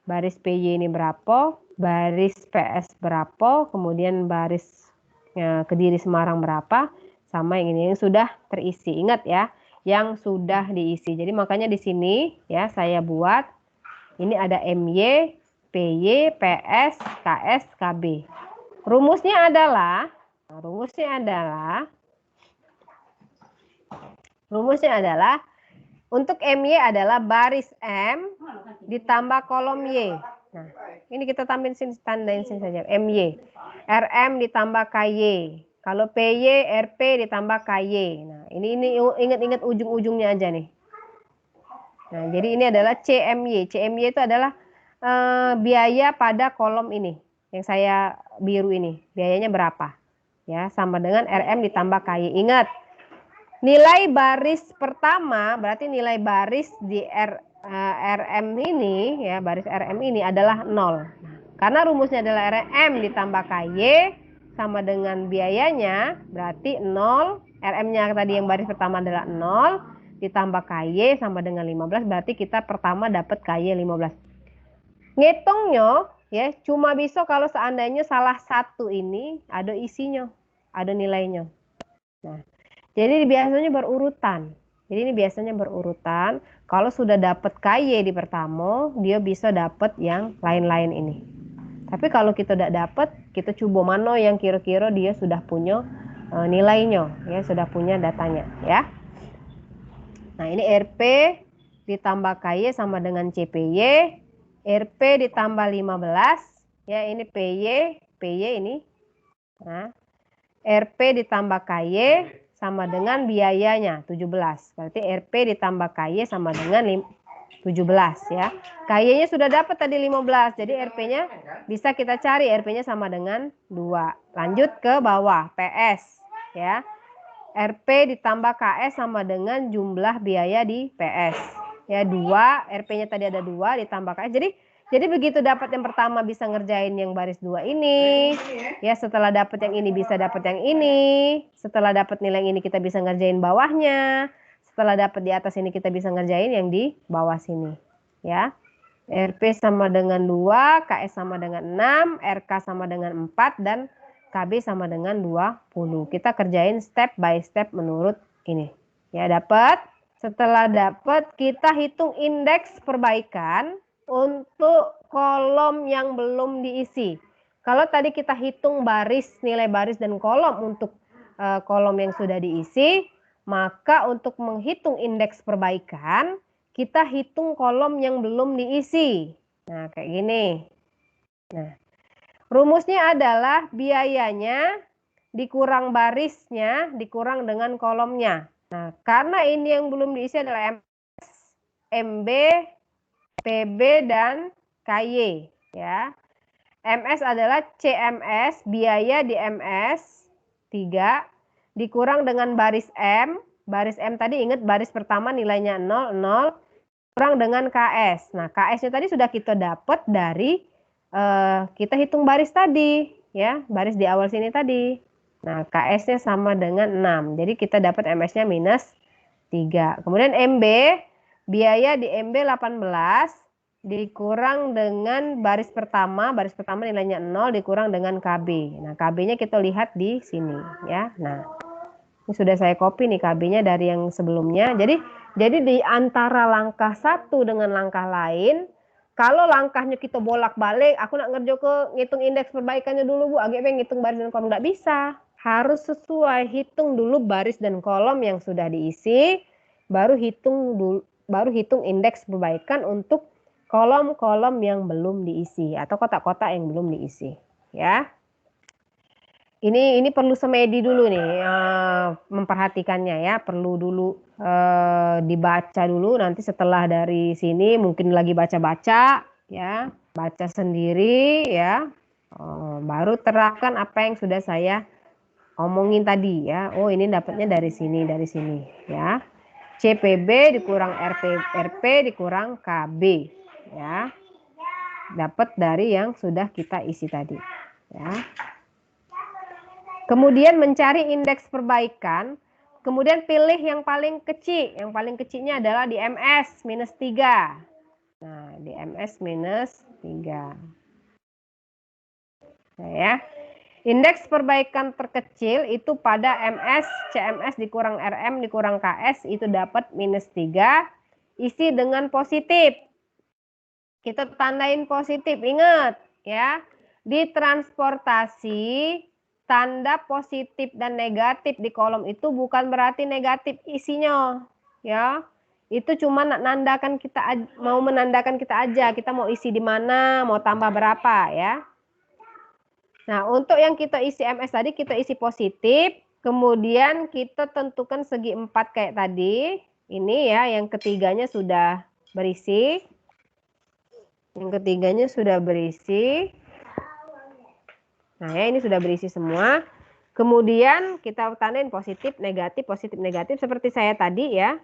baris PY ini berapa, baris PS berapa, kemudian baris Kediri Semarang berapa, sama yang ini yang sudah terisi. Ingat ya, yang sudah diisi. Jadi makanya di sini ya saya buat ini ada MY, PY, PS, KS, KB. Rumusnya adalah Untuk MY adalah baris M ditambah kolom Y. Nah, ini kita tambahin sini, tandain sini saja. MY. RM ditambah KY. Kalau PY, RP ditambah KY. Nah, ini ingat-ingat ujung-ujungnya aja nih. Nah, jadi ini adalah CMY. CMY itu adalah biaya pada kolom ini. Yang saya biru ini. Biayanya berapa? Ya, sama dengan RM ditambah KY. Ingat, nilai baris pertama, berarti nilai baris di RM ini, ya, baris RM ini adalah 0. Karena rumusnya adalah RM ditambah KY sama dengan biayanya, berarti 0. RM-nya tadi yang baris pertama adalah 0, ditambah KY sama dengan 15, berarti kita pertama dapat KY 15. Ngitungnya, ya, cuma bisa kalau seandainya salah satu ini ada isinya, ada nilainya. Nah, jadi biasanya berurutan. Jadi ini biasanya berurutan. Kalau sudah dapat KY di pertama, dia bisa dapat yang lain-lain ini. Tapi kalau kita tidak dapat, kita coba mana yang kira-kira dia sudah punya nilainya, ya, sudah punya datanya, ya. Nah, ini RP ditambah KY sama dengan CPY. RP ditambah 15, ya, ini PY ini. Nah, RP ditambah KY sama dengan biayanya 17. Berarti RP ditambah KY sama dengan 17, ya. KY-nya sudah dapat tadi 15. Jadi RP-nya bisa kita cari, RP-nya sama dengan 2. Lanjut ke bawah, PS, ya. RP ditambah KS sama dengan jumlah biaya di PS. Ya, 2, RP-nya tadi ada 2 ditambah KS. Jadi begitu dapat yang pertama bisa ngerjain yang baris 2 ini. Ya, setelah dapat yang ini bisa dapat yang ini. Setelah dapat nilai ini kita bisa ngerjain bawahnya. Setelah dapat di atas ini kita bisa ngerjain yang di bawah sini. Ya. RP sama dengan 2, KS sama dengan 6, RK sama dengan 4, dan KB sama dengan 20. Kita kerjain step by step menurut ini. Ya, dapat. Setelah dapat, kita hitung indeks perbaikan untuk kolom yang belum diisi. Kalau tadi kita hitung baris, nilai baris dan kolom untuk kolom yang sudah diisi, maka untuk menghitung indeks perbaikan, kita hitung kolom yang belum diisi. Nah, kayak gini. Nah, rumusnya adalah biayanya dikurang barisnya dikurang dengan kolomnya. Nah, karena ini yang belum diisi adalah MS, MB, PB, dan KY, ya. MS adalah CMS, biaya di MS 3 dikurang dengan baris M. Baris M tadi ingat baris pertama nilainya 0, 0, kurang dengan KS. Nah, KS-nya tadi sudah kita dapat dari kita hitung baris tadi, ya, baris di awal sini tadi. Nah, KS-nya sama dengan 6. Jadi kita dapat MS-nya minus 3. Kemudian MB, biaya di MB 18 dikurang dengan baris pertama nilainya 0 dikurang dengan KB. Nah, KB-nya kita lihat di sini, ya. Nah, ini sudah saya copy nih KB-nya dari yang sebelumnya. Jadi di antara langkah satu dengan langkah lain, kalau langkahnya kita bolak-balik, aku nak ngitung indeks perbaikannya dulu, Bu. Agak pengen ngitung baris dan kolom, nggak bisa. Harus sesuai, hitung dulu baris dan kolom yang sudah diisi, baru hitung indeks perbaikan untuk kolom-kolom yang belum diisi atau kotak-kotak yang belum diisi, ya. Ini perlu semedi dulu nih, memperhatikannya, ya. Perlu dulu dibaca dulu. Nanti setelah dari sini mungkin lagi baca-baca, ya, baca sendiri, ya. Baru terapkan apa yang sudah saya omongin tadi, ya. Oh, ini dapatnya dari sini, ya. CPB dikurang RP dikurang KB, ya. Dapat dari yang sudah kita isi tadi, ya. Kemudian mencari indeks perbaikan, kemudian pilih yang paling kecil. Yang paling kecilnya adalah di MS minus 3. Nah, di MS minus 3. Nah, ya. Indeks perbaikan terkecil itu pada MS, CMS dikurang RM dikurang KS itu dapat minus 3. Isi dengan positif. Kita tandain positif, ingat, ya. Di transportasi, tanda positif dan negatif di kolom itu bukan berarti negatif isinya, ya. Itu cuma nandakan mau menandakan kita aja, kita mau isi di mana, mau tambah berapa ya. Nah, untuk yang kita isi MS tadi kita isi positif, kemudian kita tentukan segi 4 kayak tadi. Ini ya, yang ketiganya sudah berisi. Yang ketiganya sudah berisi. Nah, ya ini sudah berisi semua. Kemudian kita tandain positif, negatif seperti saya tadi ya.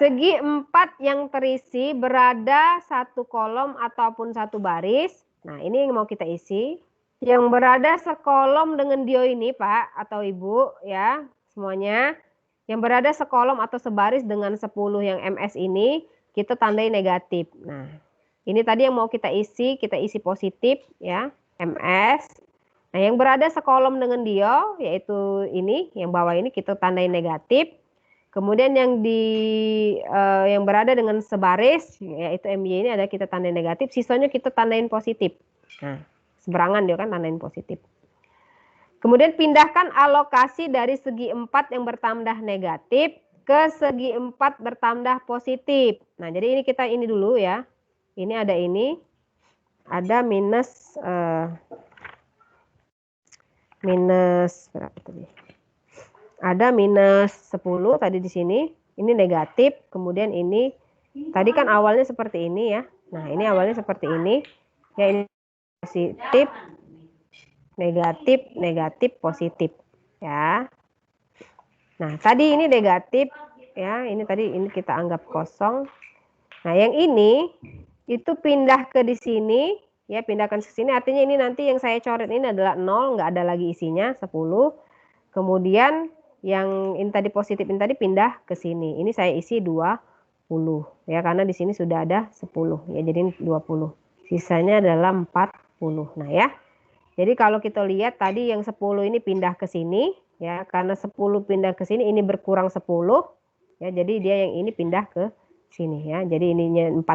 Segi 4 yang terisi berada satu kolom ataupun satu baris. Nah, ini yang mau kita isi. Yang berada sekolom dengan Dio ini, Pak atau Ibu ya, semuanya. Yang berada sekolom atau sebaris dengan 10 yang MS ini, kita tandai negatif. Nah, ini tadi yang mau kita isi positif ya, MS. Nah, yang berada sekolom dengan Dio, yaitu ini, yang bawah ini kita tandai negatif. Kemudian yang berada dengan sebaris, yaitu MY ini ada kita tandai negatif, sisanya kita tandain positif. Nah, seberangan dia kan tandain positif. Kemudian pindahkan alokasi dari segi 4 yang bertambah negatif ke segi 4 bertambah positif. Nah, jadi ini kita ini dulu ya. Ini ada minus berapa tadi? Ada minus 10 tadi di sini. Ini negatif, kemudian ini tadi kan awalnya seperti ini ya. Nah, ini awalnya seperti ini. Ya, ini positif, negatif, positif ya. Nah, tadi ini negatif ya, ini kita anggap kosong. Nah, yang ini itu pindah ke di sini ya, pindahkan ke sini, artinya ini nanti yang saya coret ini adalah 0, nggak ada lagi isinya 10. Kemudian yang ini tadi positif ini tadi pindah ke sini. Ini saya isi 20 ya, karena di sini sudah ada 10 ya, jadi 20. Sisanya adalah 40. Nah ya. Jadi kalau kita lihat tadi yang 10 ini pindah ke sini ya, karena 10 pindah ke sini ini berkurang 10 ya, jadi dia yang ini pindah ke sini ya. Jadi ininya 40,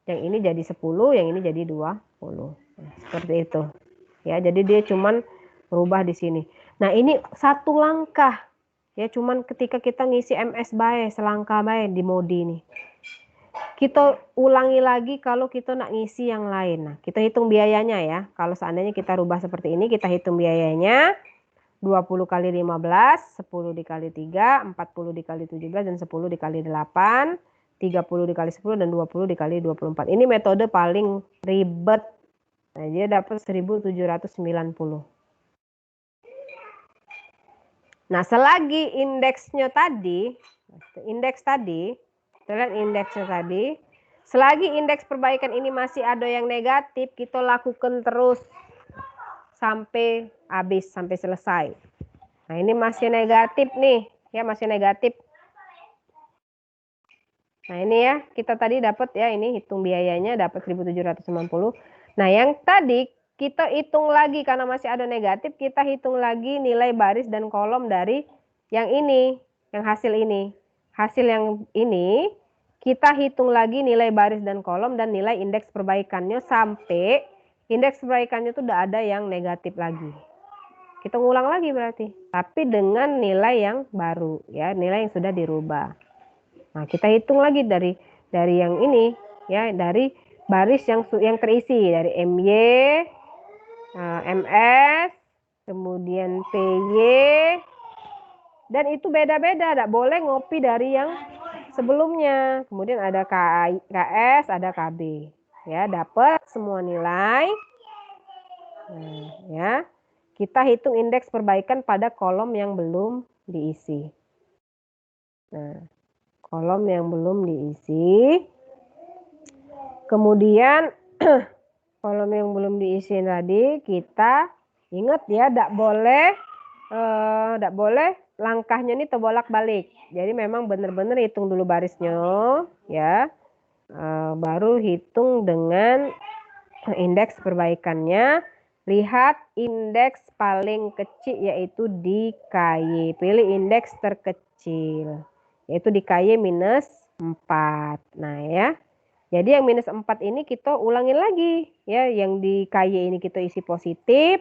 yang ini jadi 10, yang ini jadi 20. Nah, seperti itu. Ya, jadi dia cuman berubah di sini. Nah, ini satu langkah ya, cuman ketika kita ngisi MS bae selangkah bae di modi ini. Kita ulangi lagi kalau kita nak ngisi yang lain. Nah, kita hitung biayanya ya. Kalau seandainya kita rubah seperti ini, kita hitung biayanya 20 kali 15, 10 dikali 3, 40 dikali 17 dan 10 dikali 8, 30 dikali 10 dan 20 dikali 24. Ini metode paling ribet. Nah, dia dapat 1790. Nah, selagi indeksnya tadi, selagi indeks perbaikan ini masih ada yang negatif, kita lakukan terus sampai habis, sampai selesai. Nah, ini masih negatif nih, ya masih negatif. Nah, ini ya, kita tadi dapat ya, ini hitung biayanya dapat 1790. Nah, yang tadi kita hitung lagi karena masih ada negatif, kita hitung lagi nilai baris dan kolom dari yang ini, yang hasil ini. Hasil yang ini, kita hitung lagi nilai baris dan kolom dan nilai indeks perbaikannya sampai indeks perbaikannya itu udah ada yang negatif lagi. Kita ngulang lagi berarti, tapi dengan nilai yang baru ya, nilai yang sudah dirubah. Nah, kita hitung lagi dari yang ini ya, dari baris yang terisi dari MY, MS, kemudian PY, dan itu beda-beda, tidak boleh ngopi dari yang sebelumnya. Kemudian ada KS, ada KB, ya dapat semua nilai. Nah, ya kita hitung indeks perbaikan pada kolom yang belum diisi. Nah, kolom yang belum diisi. Kemudian kolom yang belum diisi tadi kita ingat ya, tidak boleh langkahnya ini terbolak-balik. Jadi memang benar-benar hitung dulu barisnya ya, baru hitung dengan indeks perbaikannya. Lihat indeks paling kecil yaitu di KY, pilih indeks terkecil yaitu di KY minus 4. Nah ya, jadi yang minus 4 ini kita ulangin lagi ya, yang di KY ini kita isi positif,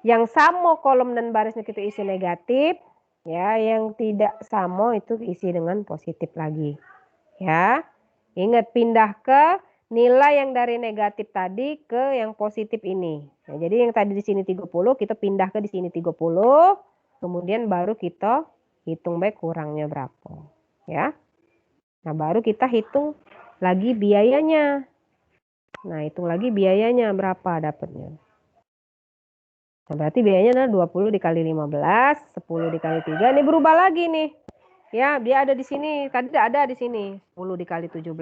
yang sama kolom dan barisnya kita isi negatif. Ya, yang tidak sama itu isi dengan positif lagi. Ya. Ingat pindah ke nilai yang dari negatif tadi ke yang positif ini. Nah, jadi yang tadi di sini 30 kita pindah ke di sini 30, kemudian baru kita hitung baik kurangnya berapa. Ya. Nah, baru kita hitung lagi biayanya. Nah, hitung lagi biayanya berapa dapatnya. Nah, berarti biayanya adalah 20 dikali 15, 10 dikali 3. Ini berubah lagi nih. Ya, dia ada di sini. Tadi ada di sini. 10 dikali 17,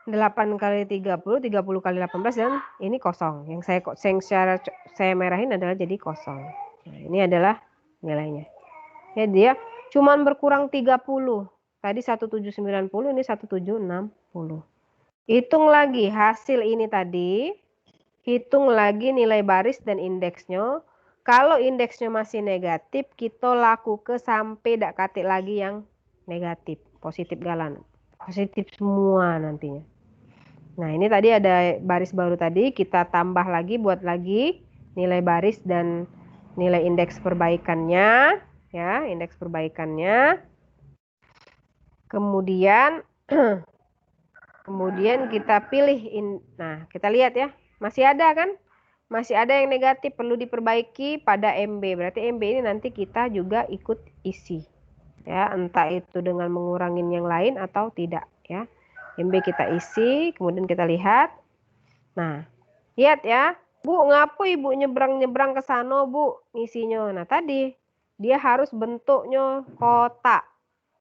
8 kali 30, 30 kali 18, dan ini kosong. Yang saya merahin adalah jadi kosong. Nah, ini adalah nilainya. Ya, dia cuman berkurang 30. Tadi 1790, ini 1760. Hitung lagi hasil ini tadi. Hitung lagi nilai baris dan indeksnya. Kalau indeksnya masih negatif, kita laku ke sampai dak katik lagi yang negatif. Positif galan. Positif semua nantinya. Nah, ini tadi ada baris baru tadi. Kita tambah lagi, buat lagi nilai baris dan nilai indeks perbaikannya. Ya, indeks perbaikannya. Kemudian kita pilih. Nah, kita lihat ya. Masih ada kan? Masih ada yang negatif, perlu diperbaiki pada MB. Berarti MB ini nanti kita juga ikut isi. Ya, entah itu dengan mengurangin yang lain atau tidak. Ya, MB kita isi, kemudian kita lihat. Nah, lihat ya. Bu, ngapa ibu nyebrang-nyebrang ke sana, Bu, ngisinya? Nah, tadi dia harus bentuknya kotak.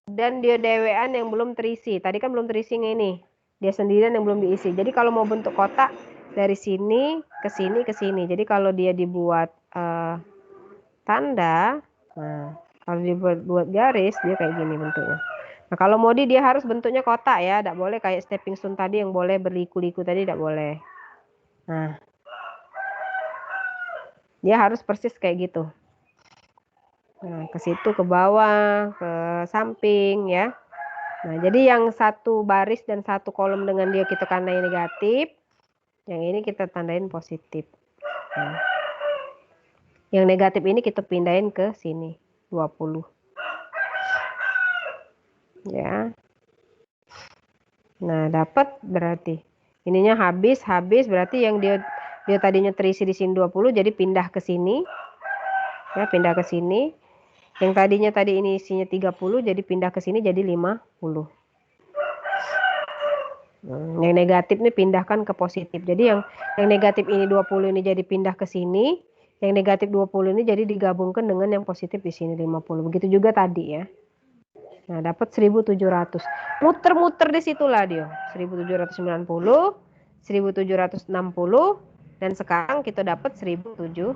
Dan dia dewean yang belum terisi. Tadi kan belum terisi ini. Dia sendirian yang belum diisi. Jadi kalau mau bentuk kotak, dari sini ke sini ke sini. Jadi kalau dia dibuat tanda, nah kalau dibuat garis dia kayak gini bentuknya. Nah kalau modi dia harus bentuknya kotak ya, tidak boleh kayak stepping stone tadi yang boleh berliku-liku tadi, tidak boleh. Nah dia harus persis kayak gitu. Nah ke situ, ke bawah, ke samping ya. Nah jadi yang satu baris dan satu kolom dengan dia kita tandai negatif. Yang ini kita tandain positif. Nah, yang negatif ini kita pindahin ke sini, 20. Ya. Nah, dapat berarti. Ininya habis berarti yang dia tadinya terisi di sini 20 jadi pindah ke sini. Ya, pindah ke sini. Yang tadinya tadi ini isinya 30 jadi pindah ke sini jadi 50. Yang negatif ini pindahkan ke positif. Jadi yang negatif ini 20 ini jadi pindah ke sini. Yang negatif 20 ini jadi digabungkan dengan yang positif di sini 50. Begitu juga tadi ya. Nah, dapat 1700. Muter-muter di situlah dia. 1790, 1760, dan sekarang kita dapat 1700.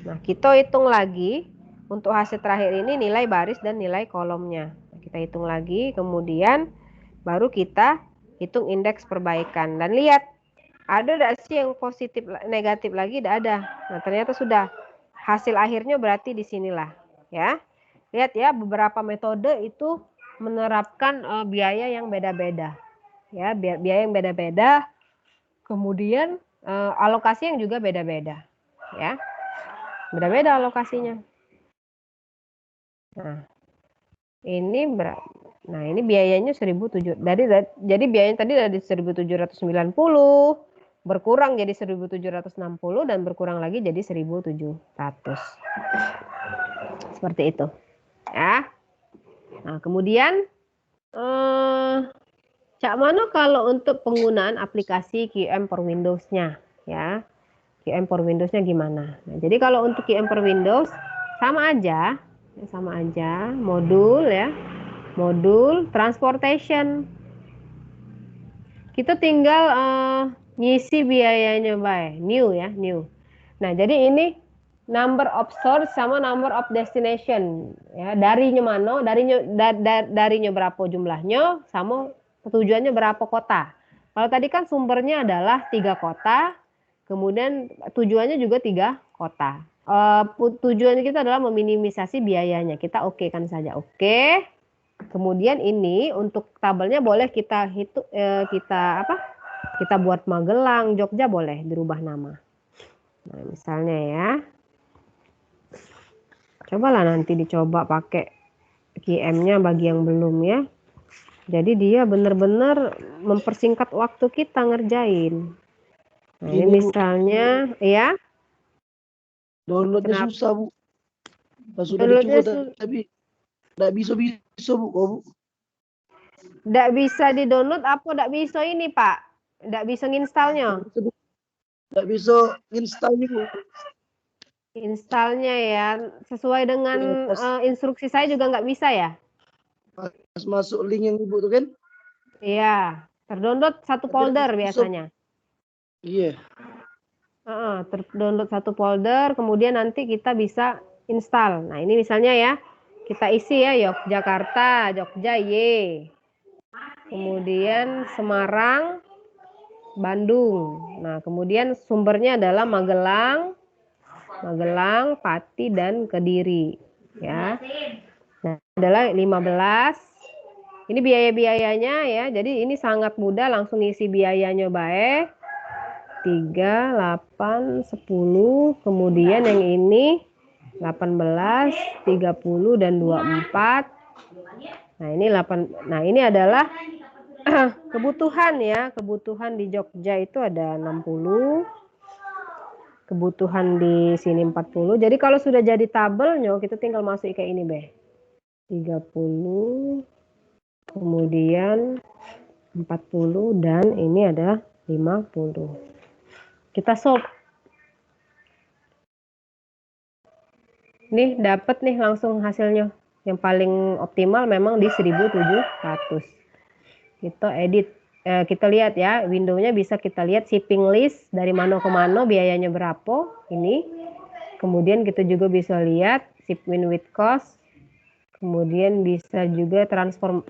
Nah, kita hitung lagi untuk hasil terakhir ini nilai baris dan nilai kolomnya. Kita hitung lagi, kemudian baru kita hitung indeks perbaikan. Dan lihat, ada tidak sih yang positif negatif lagi? Tidak ada. Nah, ternyata sudah. Hasil akhirnya berarti di sinilah. Ya, lihat ya, beberapa metode itu menerapkan biaya yang beda-beda. Ya, biaya yang beda-beda. Kemudian alokasi yang juga beda-beda. Ya, beda-beda alokasinya. Nah, ini nah ini biayanya 1.700. Jadi biayanya tadi dari 1.790 berkurang jadi 1.760 dan berkurang lagi jadi 1.700. Seperti itu. Ya. Nah, kemudian cak mana kalau untuk penggunaan aplikasi QM for Windows-nya ya. QM for Windows-nya gimana? Nah, jadi kalau untuk QM for Windows sama aja modul ya. Modul transportation. Kita tinggal ngisi biayanya new ya, new. Nah, jadi ini number of source sama number of destination ya. Darinya mana? Darinya berapa jumlahnya sama tujuannya berapa kota. Kalau tadi kan sumbernya adalah 3 kota, kemudian tujuannya juga 3 kota. Tujuan kita adalah meminimisasi biayanya. Kita oke kan saja, oke. Kemudian ini untuk tabelnya boleh kita hitung, kita buat Magelang, Jogja boleh dirubah nama. Nah, misalnya ya, Cobalah nanti dicoba pakai QM-nya bagi yang belum ya. Jadi dia benar-benar mempersingkat waktu kita ngerjain. Nah, ini Ini, Bu. misalnya ya. Downloadnya Kenapa? susah, Bu. Pas sudah Downloadnya dicoba tapi nggak bisa, Bu. Kok, Bu? Nggak bisa di-download apa nggak bisa ini, Pak? Nggak bisa nginstalnya. Nggak bisa installnya, Bu. Installnya ya, sesuai dengan instruksi saya juga nggak bisa ya? Pas masuk link yang Ibu tuh kan? Iya, terdownload satu Tapi folder bisa. biasanya. Iya. Terdownload satu folder, kemudian nanti kita bisa install. Nah, ini misalnya ya, kita isi ya Yogyakarta, Jogja Y. Kemudian Semarang, Bandung. Nah, kemudian sumbernya adalah Magelang, Pati, dan Kediri. Ya. Nah, adalah 15. Ini biaya-biayanya ya. Jadi ini sangat mudah, langsung isi biayanya baik. 3, 8, 10. Kemudian yang ini 18, 30, dan 24. Nah, ini 8. Nah, ini adalah kebutuhan ya. Kebutuhan di Jogja itu ada 60. Kebutuhan di sini 40. Jadi kalau sudah jadi tabelnya kita tinggal masuk kayak ini, Be. 30, kemudian 40, dan ini ada 50. Kita solve. Nih dapat nih langsung hasilnya. Yang paling optimal memang di 1700. Kita edit. Kita lihat ya, window-nya bisa kita lihat shipping list dari mana ke mana, biayanya berapa ini. Kemudian kita juga bisa lihat shipment with cost. Kemudian bisa juga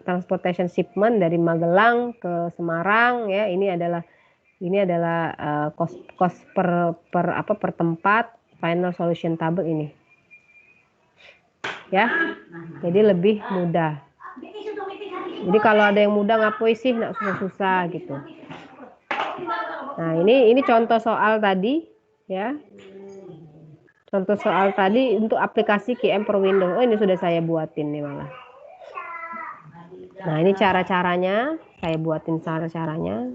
transportation shipment dari Magelang ke Semarang ya. Ini adalah cost per tempat, final solution table ini. Ya. Jadi lebih mudah. Jadi kalau ada yang mudah ngapain sih, nggak susah-susah gitu. Nah, ini contoh soal tadi ya. Contoh soal tadi untuk aplikasi QM per Windows. Oh, ini sudah saya buatin nih malah. Nah, ini cara-caranya, saya buatin cara-caranya.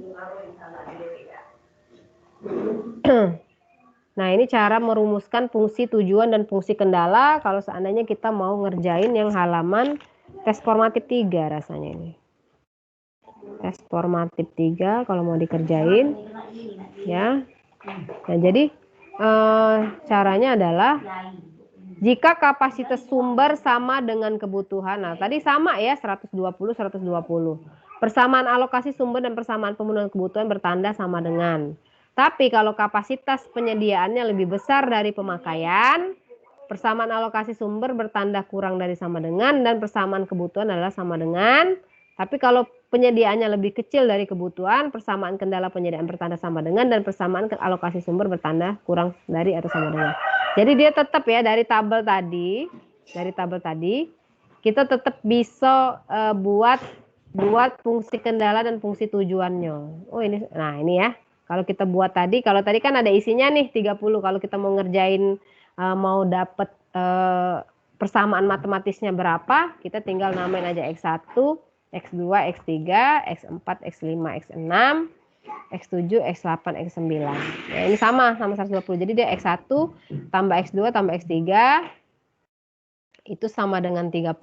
Nah, ini cara merumuskan fungsi tujuan dan fungsi kendala kalau seandainya kita mau ngerjain yang halaman tes formatif 3 rasanya ini. Tes formatif 3 kalau mau dikerjain ya. Nah, jadi caranya adalah jika kapasitas sumber sama dengan kebutuhan. Nah, tadi sama ya 120 120. Persamaan alokasi sumber dan persamaan pemenuhan kebutuhan bertanda sama dengan. Tapi kalau kapasitas penyediaannya lebih besar dari pemakaian, persamaan alokasi sumber bertanda kurang dari sama dengan, dan persamaan kebutuhan adalah sama dengan. Tapi kalau penyediaannya lebih kecil dari kebutuhan, persamaan kendala penyediaan bertanda sama dengan, dan persamaan alokasi sumber bertanda kurang dari atau sama dengan. Jadi dia tetap ya dari tabel tadi kita tetap bisa buat fungsi kendala dan fungsi tujuannya. Oh ini, nah ini ya. Kalau kita buat tadi, kalau tadi kan ada isinya nih 30. Kalau kita mau ngerjain mau dapat persamaan matematisnya berapa, kita tinggal namain aja X1, X2, X3, X4, X5, X6, X7, X8, X9. Ya, ini sama 120. Jadi dia X1 tambah X2 tambah X3 itu sama dengan 30.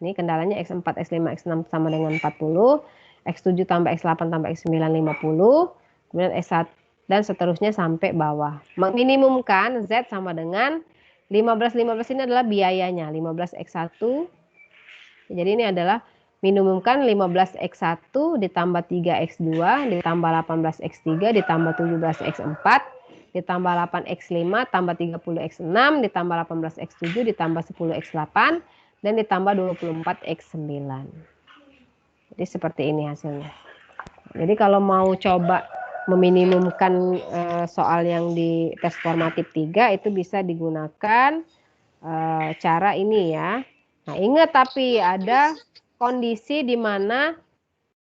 Ini kendalanya X4, X5, X6 sama dengan 40. X7 tambah X8 tambah X9 50. Kemudian S1 dan seterusnya sampai bawah. Meminimumkan Z sama dengan 15 ini adalah biayanya. 15 X1. Jadi ini adalah minimumkan 15 X1 ditambah 3 X2 ditambah 18 X3 ditambah 17 X4 ditambah 8 X5 tambah 30 X6 ditambah 18 X7 ditambah 10 X8 dan ditambah 24 X9. Jadi seperti ini hasilnya. Jadi kalau mau coba meminimumkan soal yang di tes formatif 3 itu bisa digunakan cara ini ya. Nah, ingat tapi ada kondisi di mana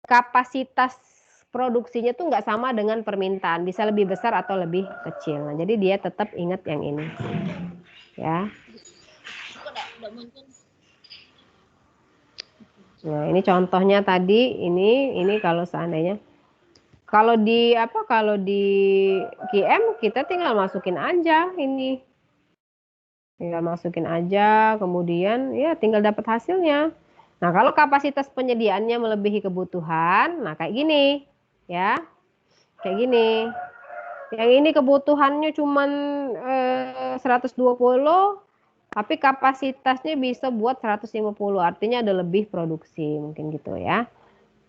kapasitas produksinya tuh nggak sama dengan permintaan, bisa lebih besar atau lebih kecil. Nah, jadi dia tetap ingat yang ini, ya. Nah, ini contohnya tadi, ini kalau seandainya kalau di QM kita tinggal masukin aja ini. Tinggal masukin aja, kemudian ya tinggal dapat hasilnya. Nah, kalau kapasitas penyediaannya melebihi kebutuhan, nah kayak gini, ya. Kayak gini. Yang ini kebutuhannya cuman 120, tapi kapasitasnya bisa buat 150, artinya ada lebih produksi, mungkin gitu ya.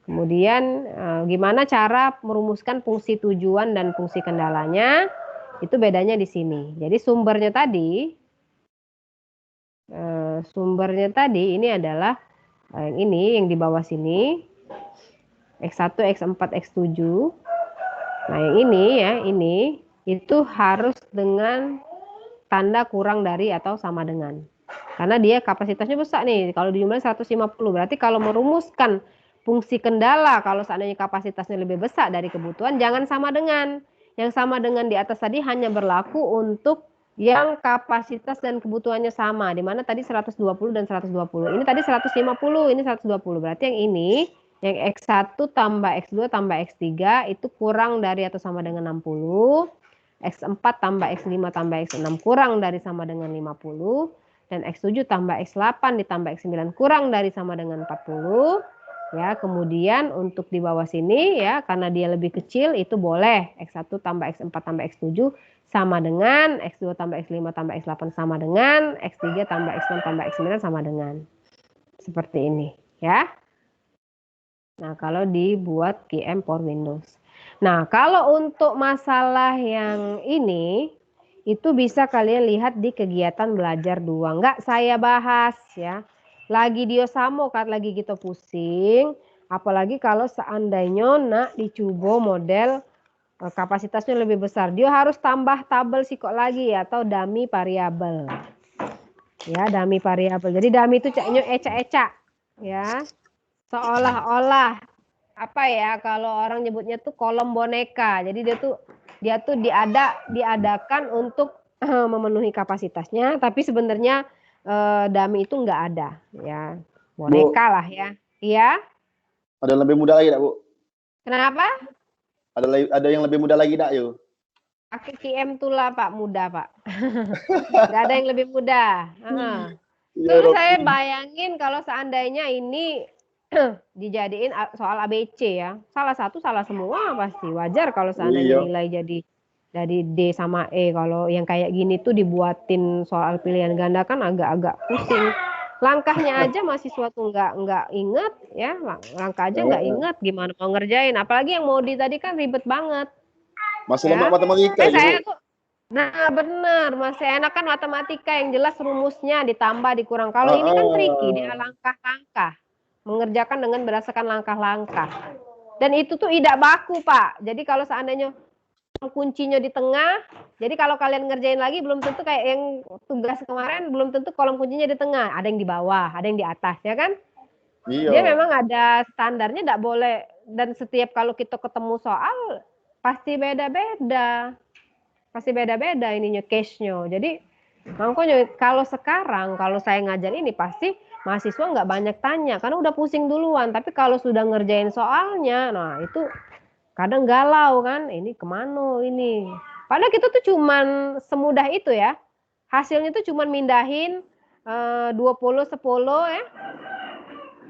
Kemudian gimana cara merumuskan fungsi tujuan dan fungsi kendalanya, itu bedanya di sini. Jadi sumbernya tadi ini adalah yang ini, yang di bawah sini, X1, X4, X7. Nah, yang ini ya, ini itu harus dengan tanda kurang dari atau sama dengan. Karena dia kapasitasnya besar nih, kalau dijumlahin 150. Berarti kalau merumuskan fungsi kendala, kalau seandainya kapasitasnya lebih besar dari kebutuhan, jangan sama dengan. Yang sama dengan di atas tadi hanya berlaku untuk yang kapasitas dan kebutuhannya sama, di mana tadi 120 dan 120. Ini tadi 150, ini 120. Berarti yang ini, yang X1 tambah X2 tambah X3 itu kurang dari atau sama dengan 60. X4 tambah X5 tambah X6 kurang dari sama dengan 50. Dan X7 tambah X8 ditambah X9 kurang dari sama dengan 40. Ya, kemudian untuk di bawah sini ya, karena dia lebih kecil itu boleh X1 tambah X4 tambah X7 sama dengan, X2 tambah X5 tambah X8 sama dengan, X3 tambah X6 tambah X9 sama dengan. Seperti ini ya. Nah, kalau dibuat QM for Windows. Nah, kalau untuk masalah yang ini, itu bisa kalian lihat di kegiatan belajar 2. Enggak saya bahas ya. Lagi dia samo kan, lagi gitu pusing. Apalagi kalau seandainya nak dicoba model kapasitasnya lebih besar. Dia harus tambah tabel psikok lagi ya, atau dummy variabel. Ya, dummy variabel. Jadi dummy itu caknya eca-eca. Ya. Seolah-olah apa ya, kalau orang nyebutnya tuh kolom boneka. Jadi dia tuh diadakan untuk memenuhi kapasitasnya, tapi sebenarnya dummy itu enggak ada ya. Boneka lah ya. Iya. Ada yang lebih mudah lagi enggak, Bu? Kenapa? Ada yang lebih mudah lagi enggak, yuk? Pakai QM tuh lah Pak, mudah Pak. Enggak ada yang lebih mudah. Terus saya bayangin kalau seandainya ini dijadiin soal ABC ya, salah satu salah semua pasti. Wajar kalau seandainya nilai jadi dari D sama E. Kalau yang kayak gini tuh dibuatin soal pilihan ganda kan agak-agak pusing. Langkahnya aja mahasiswa tuh nggak inget ya, langkah aja nggak inget, gimana mau ngerjain. Apalagi yang mau tadi kan ribet banget. Masih Ya. lemak matematika Saya juga. tuh, nah benar, masih enak kan matematika yang jelas rumusnya ditambah dikurang. Kalau ini kan tricky, dia langkah-langkah. Mengerjakan dengan berdasarkan langkah-langkah. Dan itu tuh tidak baku, Pak. Jadi kalau seandainya kuncinya di tengah, jadi kalau kalian ngerjain lagi belum tentu kayak yang tugas kemarin, belum tentu kolom kuncinya di tengah. Ada yang di bawah, ada yang di atas, ya kan? Iya. Dia memang ada standarnya, tidak boleh. Dan setiap kalau kita ketemu soal, pasti beda-beda. Pasti beda-beda ininya case-nya. Jadi makanya kalau sekarang, kalau saya ngajar ini pasti mahasiswa nggak banyak tanya karena udah pusing duluan. Tapi kalau sudah ngerjain soalnya, nah itu kadang galau kan, ini kemana ini. Padahal kita tuh cuman semudah itu ya. Hasilnya tuh cuman mindahin 20, 10 ya.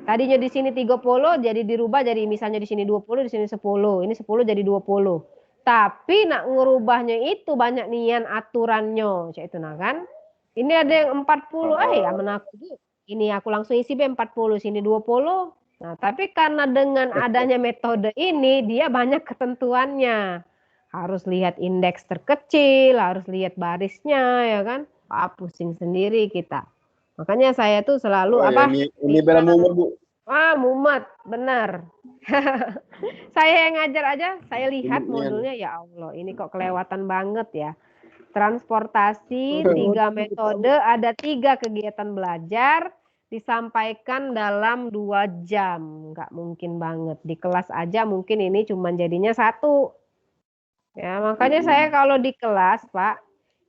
Tadinya di sini 30 jadi dirubah jadi misalnya di sini 20, di sini 10. Ini 10 jadi 20. Tapi nak ngerubahnya itu banyak nian aturannya, cak itu nah kan. Ini ada yang 40, ya menaku. Ini aku langsung isi B40, sini 20. Nah, tapi karena dengan adanya metode ini dia banyak ketentuannya. Harus lihat indeks terkecil, harus lihat barisnya ya kan. Pusing sendiri kita. Makanya saya tuh selalu Ini bela mumet, Bu. Wah, mumet, benar. Saya yang ngajar aja, saya lihat modulnya, ya Allah, ini kok kelewatan banget ya. Transportasi, 3 metode, ada 3 kegiatan belajar, disampaikan dalam 2 jam. Nggak mungkin banget. Di kelas aja mungkin ini cuma jadinya 1. Ya, makanya saya kalau di kelas, Pak,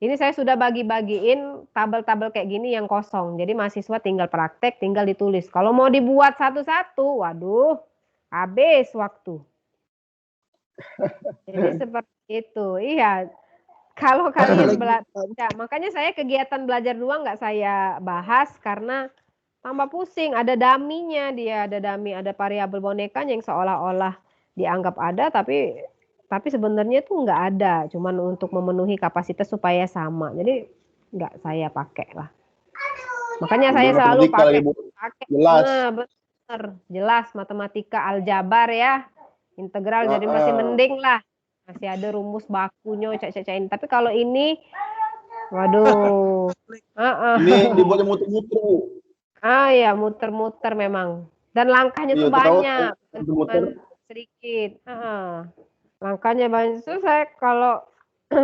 Ini saya sudah bagi-bagiin tabel-tabel kayak gini yang kosong. Jadi mahasiswa tinggal praktek, tinggal ditulis. Kalau mau dibuat satu-satu, waduh, habis waktu. Jadi seperti itu. Iya. Kalau kalian belajar, makanya saya kegiatan belajar doang nggak saya bahas karena tambah pusing. Ada daminya dia, ada dami, ada variabel bonekanya yang seolah-olah dianggap ada, tapi sebenarnya tuh nggak ada. Cuman untuk memenuhi kapasitas supaya sama. Jadi nggak saya pakai lah. Makanya saya selalu Matematika lagi, Bu. pakai. Jelas. Nah, bener, jelas matematika aljabar ya, integral. Jadi masih mending lah. Masih ada rumus bakunya, cek-cek-cekin. Tapi kalau ini, waduh. Ini dibuatnya muter-muter, Bu. Ya muter-muter memang. Dan langkahnya Iya, tuh tahu banyak, muter-muter. bukan sedikit. Langkahnya banyak. Terus saya kalau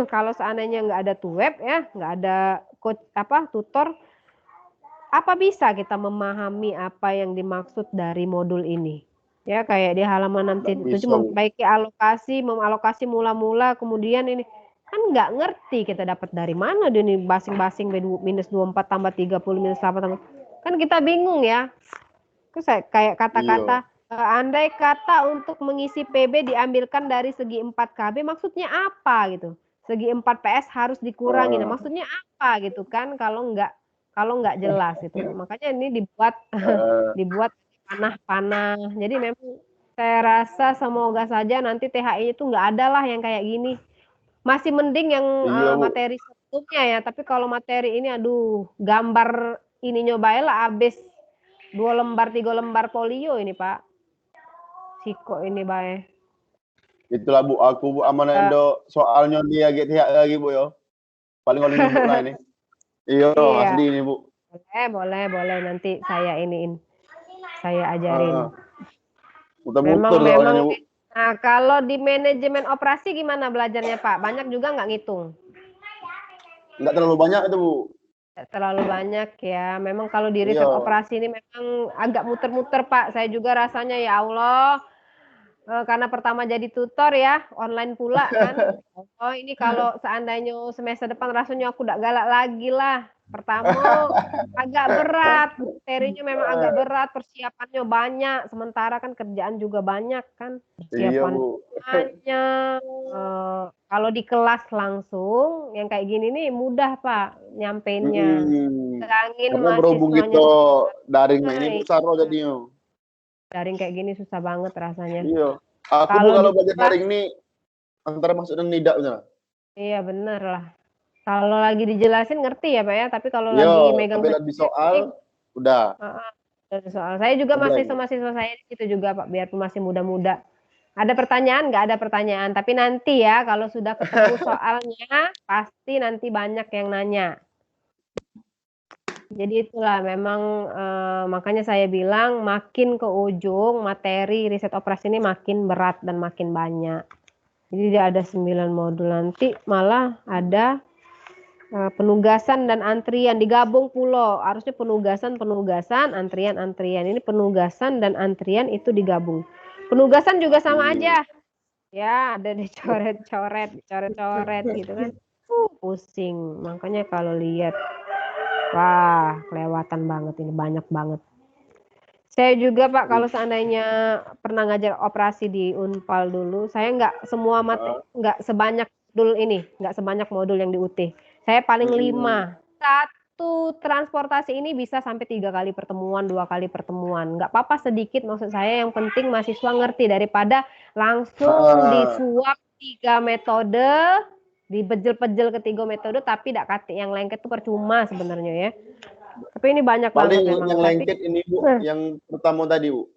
kalau seandainya nggak ada web ya, nggak ada coach tutor, apa bisa kita memahami apa yang dimaksud dari modul ini? Ya kayak di halaman 6.7 memperbaiki memalokasi mula-mula, kemudian ini kan nggak ngerti kita dapat dari mana dia nih basing-basing minus 24 tambah 30 minus 8 tambah. Kan kita bingung ya. Terus kayak kata-kata andai kata untuk mengisi PB diambilkan dari segi 4 KB maksudnya apa gitu. Segi 4 PS harus dikurangi. Nah, maksudnya apa gitu kan kalau nggak jelas gitu. Makanya ini dibuat panah-panah. Jadi memang saya rasa semoga saja nanti THI itu nggak ada lah yang kayak gini. Masih mending yang materi sebelumnya ya. Tapi kalau materi ini aduh gambar ini nyobain lah habis 2 lembar 3 lembar folio ini Pak. Siko ini bae. Itulah Bu, aku Bu amanah Indo soalnya dia THI lagi Bu yo. Paling kalau nyebut lah ini. Iya, asli ini Bu. Boleh nanti saya iniin. Saya ajarin. Muter-muter soalnya Bu. Nah, kalau di manajemen operasi gimana belajarnya Pak? Banyak juga nggak ngitung? Nggak terlalu banyak itu Bu. Nggak terlalu banyak ya. Memang kalau di riset operasi ini memang agak muter-muter Pak. Saya juga rasanya ya Allah. Karena pertama jadi tutor ya, online pula kan. Oh ini kalau seandainya semester depan rasanya aku udah galak lagi lah. Pertama agak berat, materinya memang agak berat, persiapannya banyak. Sementara kan kerjaan juga banyak kan. Persiapan banyak. Kalau di kelas langsung, yang kayak gini nih mudah Pak nyampeinnya. Karena berhubung gitu daring ini besar loh jadinya. Daring kayak gini susah banget rasanya. Iya. Aku kalau belajar daring ini antara masuk dan tidak benar. Iya benar lah. Kalau lagi dijelasin ngerti ya Pak ya. Tapi kalau lagi megang di soal udah. Soal saya juga mahasiswa saya itu juga Pak. Biarpun masih muda-muda. Ada pertanyaan nggak ada pertanyaan. Tapi nanti ya kalau sudah ketemu soalnya pasti nanti banyak yang nanya. Jadi itulah memang makanya saya bilang makin ke ujung materi riset operasi ini makin berat dan makin banyak. Jadi dia ada 9 modul nanti malah ada penugasan dan antrian digabung pulau. Harusnya penugasan, antrian. Ini penugasan dan antrian itu digabung. Penugasan juga sama aja. Ya, ada dicoret-coret gitu kan. Pusing. Makanya kalau lihat wah, kelewatan banget ini, banyak banget. Saya juga Pak, kalau seandainya pernah ngajar operasi di Unpal dulu, saya nggak semua nggak sebanyak modul ini, nggak sebanyak modul yang di UT. Saya paling 5. Satu transportasi ini bisa sampai 3 kali pertemuan, 2 kali pertemuan. Nggak apa-apa sedikit, maksud saya yang penting mahasiswa ngerti daripada langsung disuap 3 metode, dibejel-pejel ke 3 metode tapi tidak kate yang lengket itu percuma sebenarnya ya. Tapi ini banyak banget memang. Yang lengket ini Bu, yang pertama tadi Bu.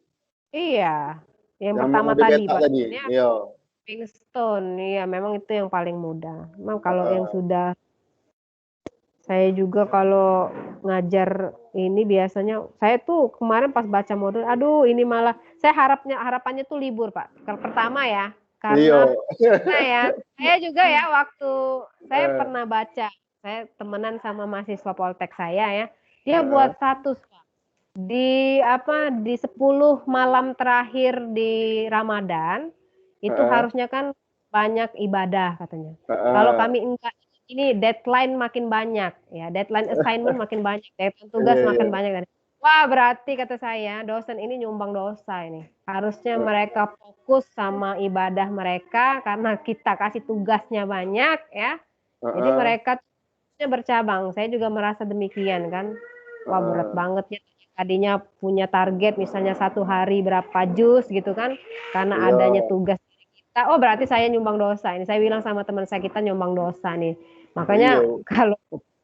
Iya, yang pertama tadi Pak. Iya. Pinkstone, iya memang itu yang paling mudah. Memang kalau yang sudah saya juga kalau ngajar ini biasanya saya tuh kemarin pas baca modul, aduh ini malah saya harapannya tuh libur Pak. Pertama ya. Karena saya juga ya waktu saya pernah baca, saya temenan sama mahasiswa Poltek saya ya, dia buat status di 10 malam terakhir di Ramadan itu harusnya kan banyak ibadah katanya. Kalau kami enggak ini deadline makin banyak ya, deadline assignment makin banyak, deadline tugas Iya, makin iya. banyak dan wah berarti kata saya dosen ini nyumbang dosa ini. Harusnya mereka fokus sama ibadah mereka karena kita kasih tugasnya banyak ya. Jadi Heeh, mereka bercabang. Saya juga merasa demikian kan. Wah berat heeh. banget ya. Tadinya punya target misalnya 1 hari berapa jus gitu kan. Karena Iya. adanya tugas kita. Oh berarti saya nyumbang dosa ini. Saya bilang sama teman saya kita nyumbang dosa nih. Makanya Iya. kalau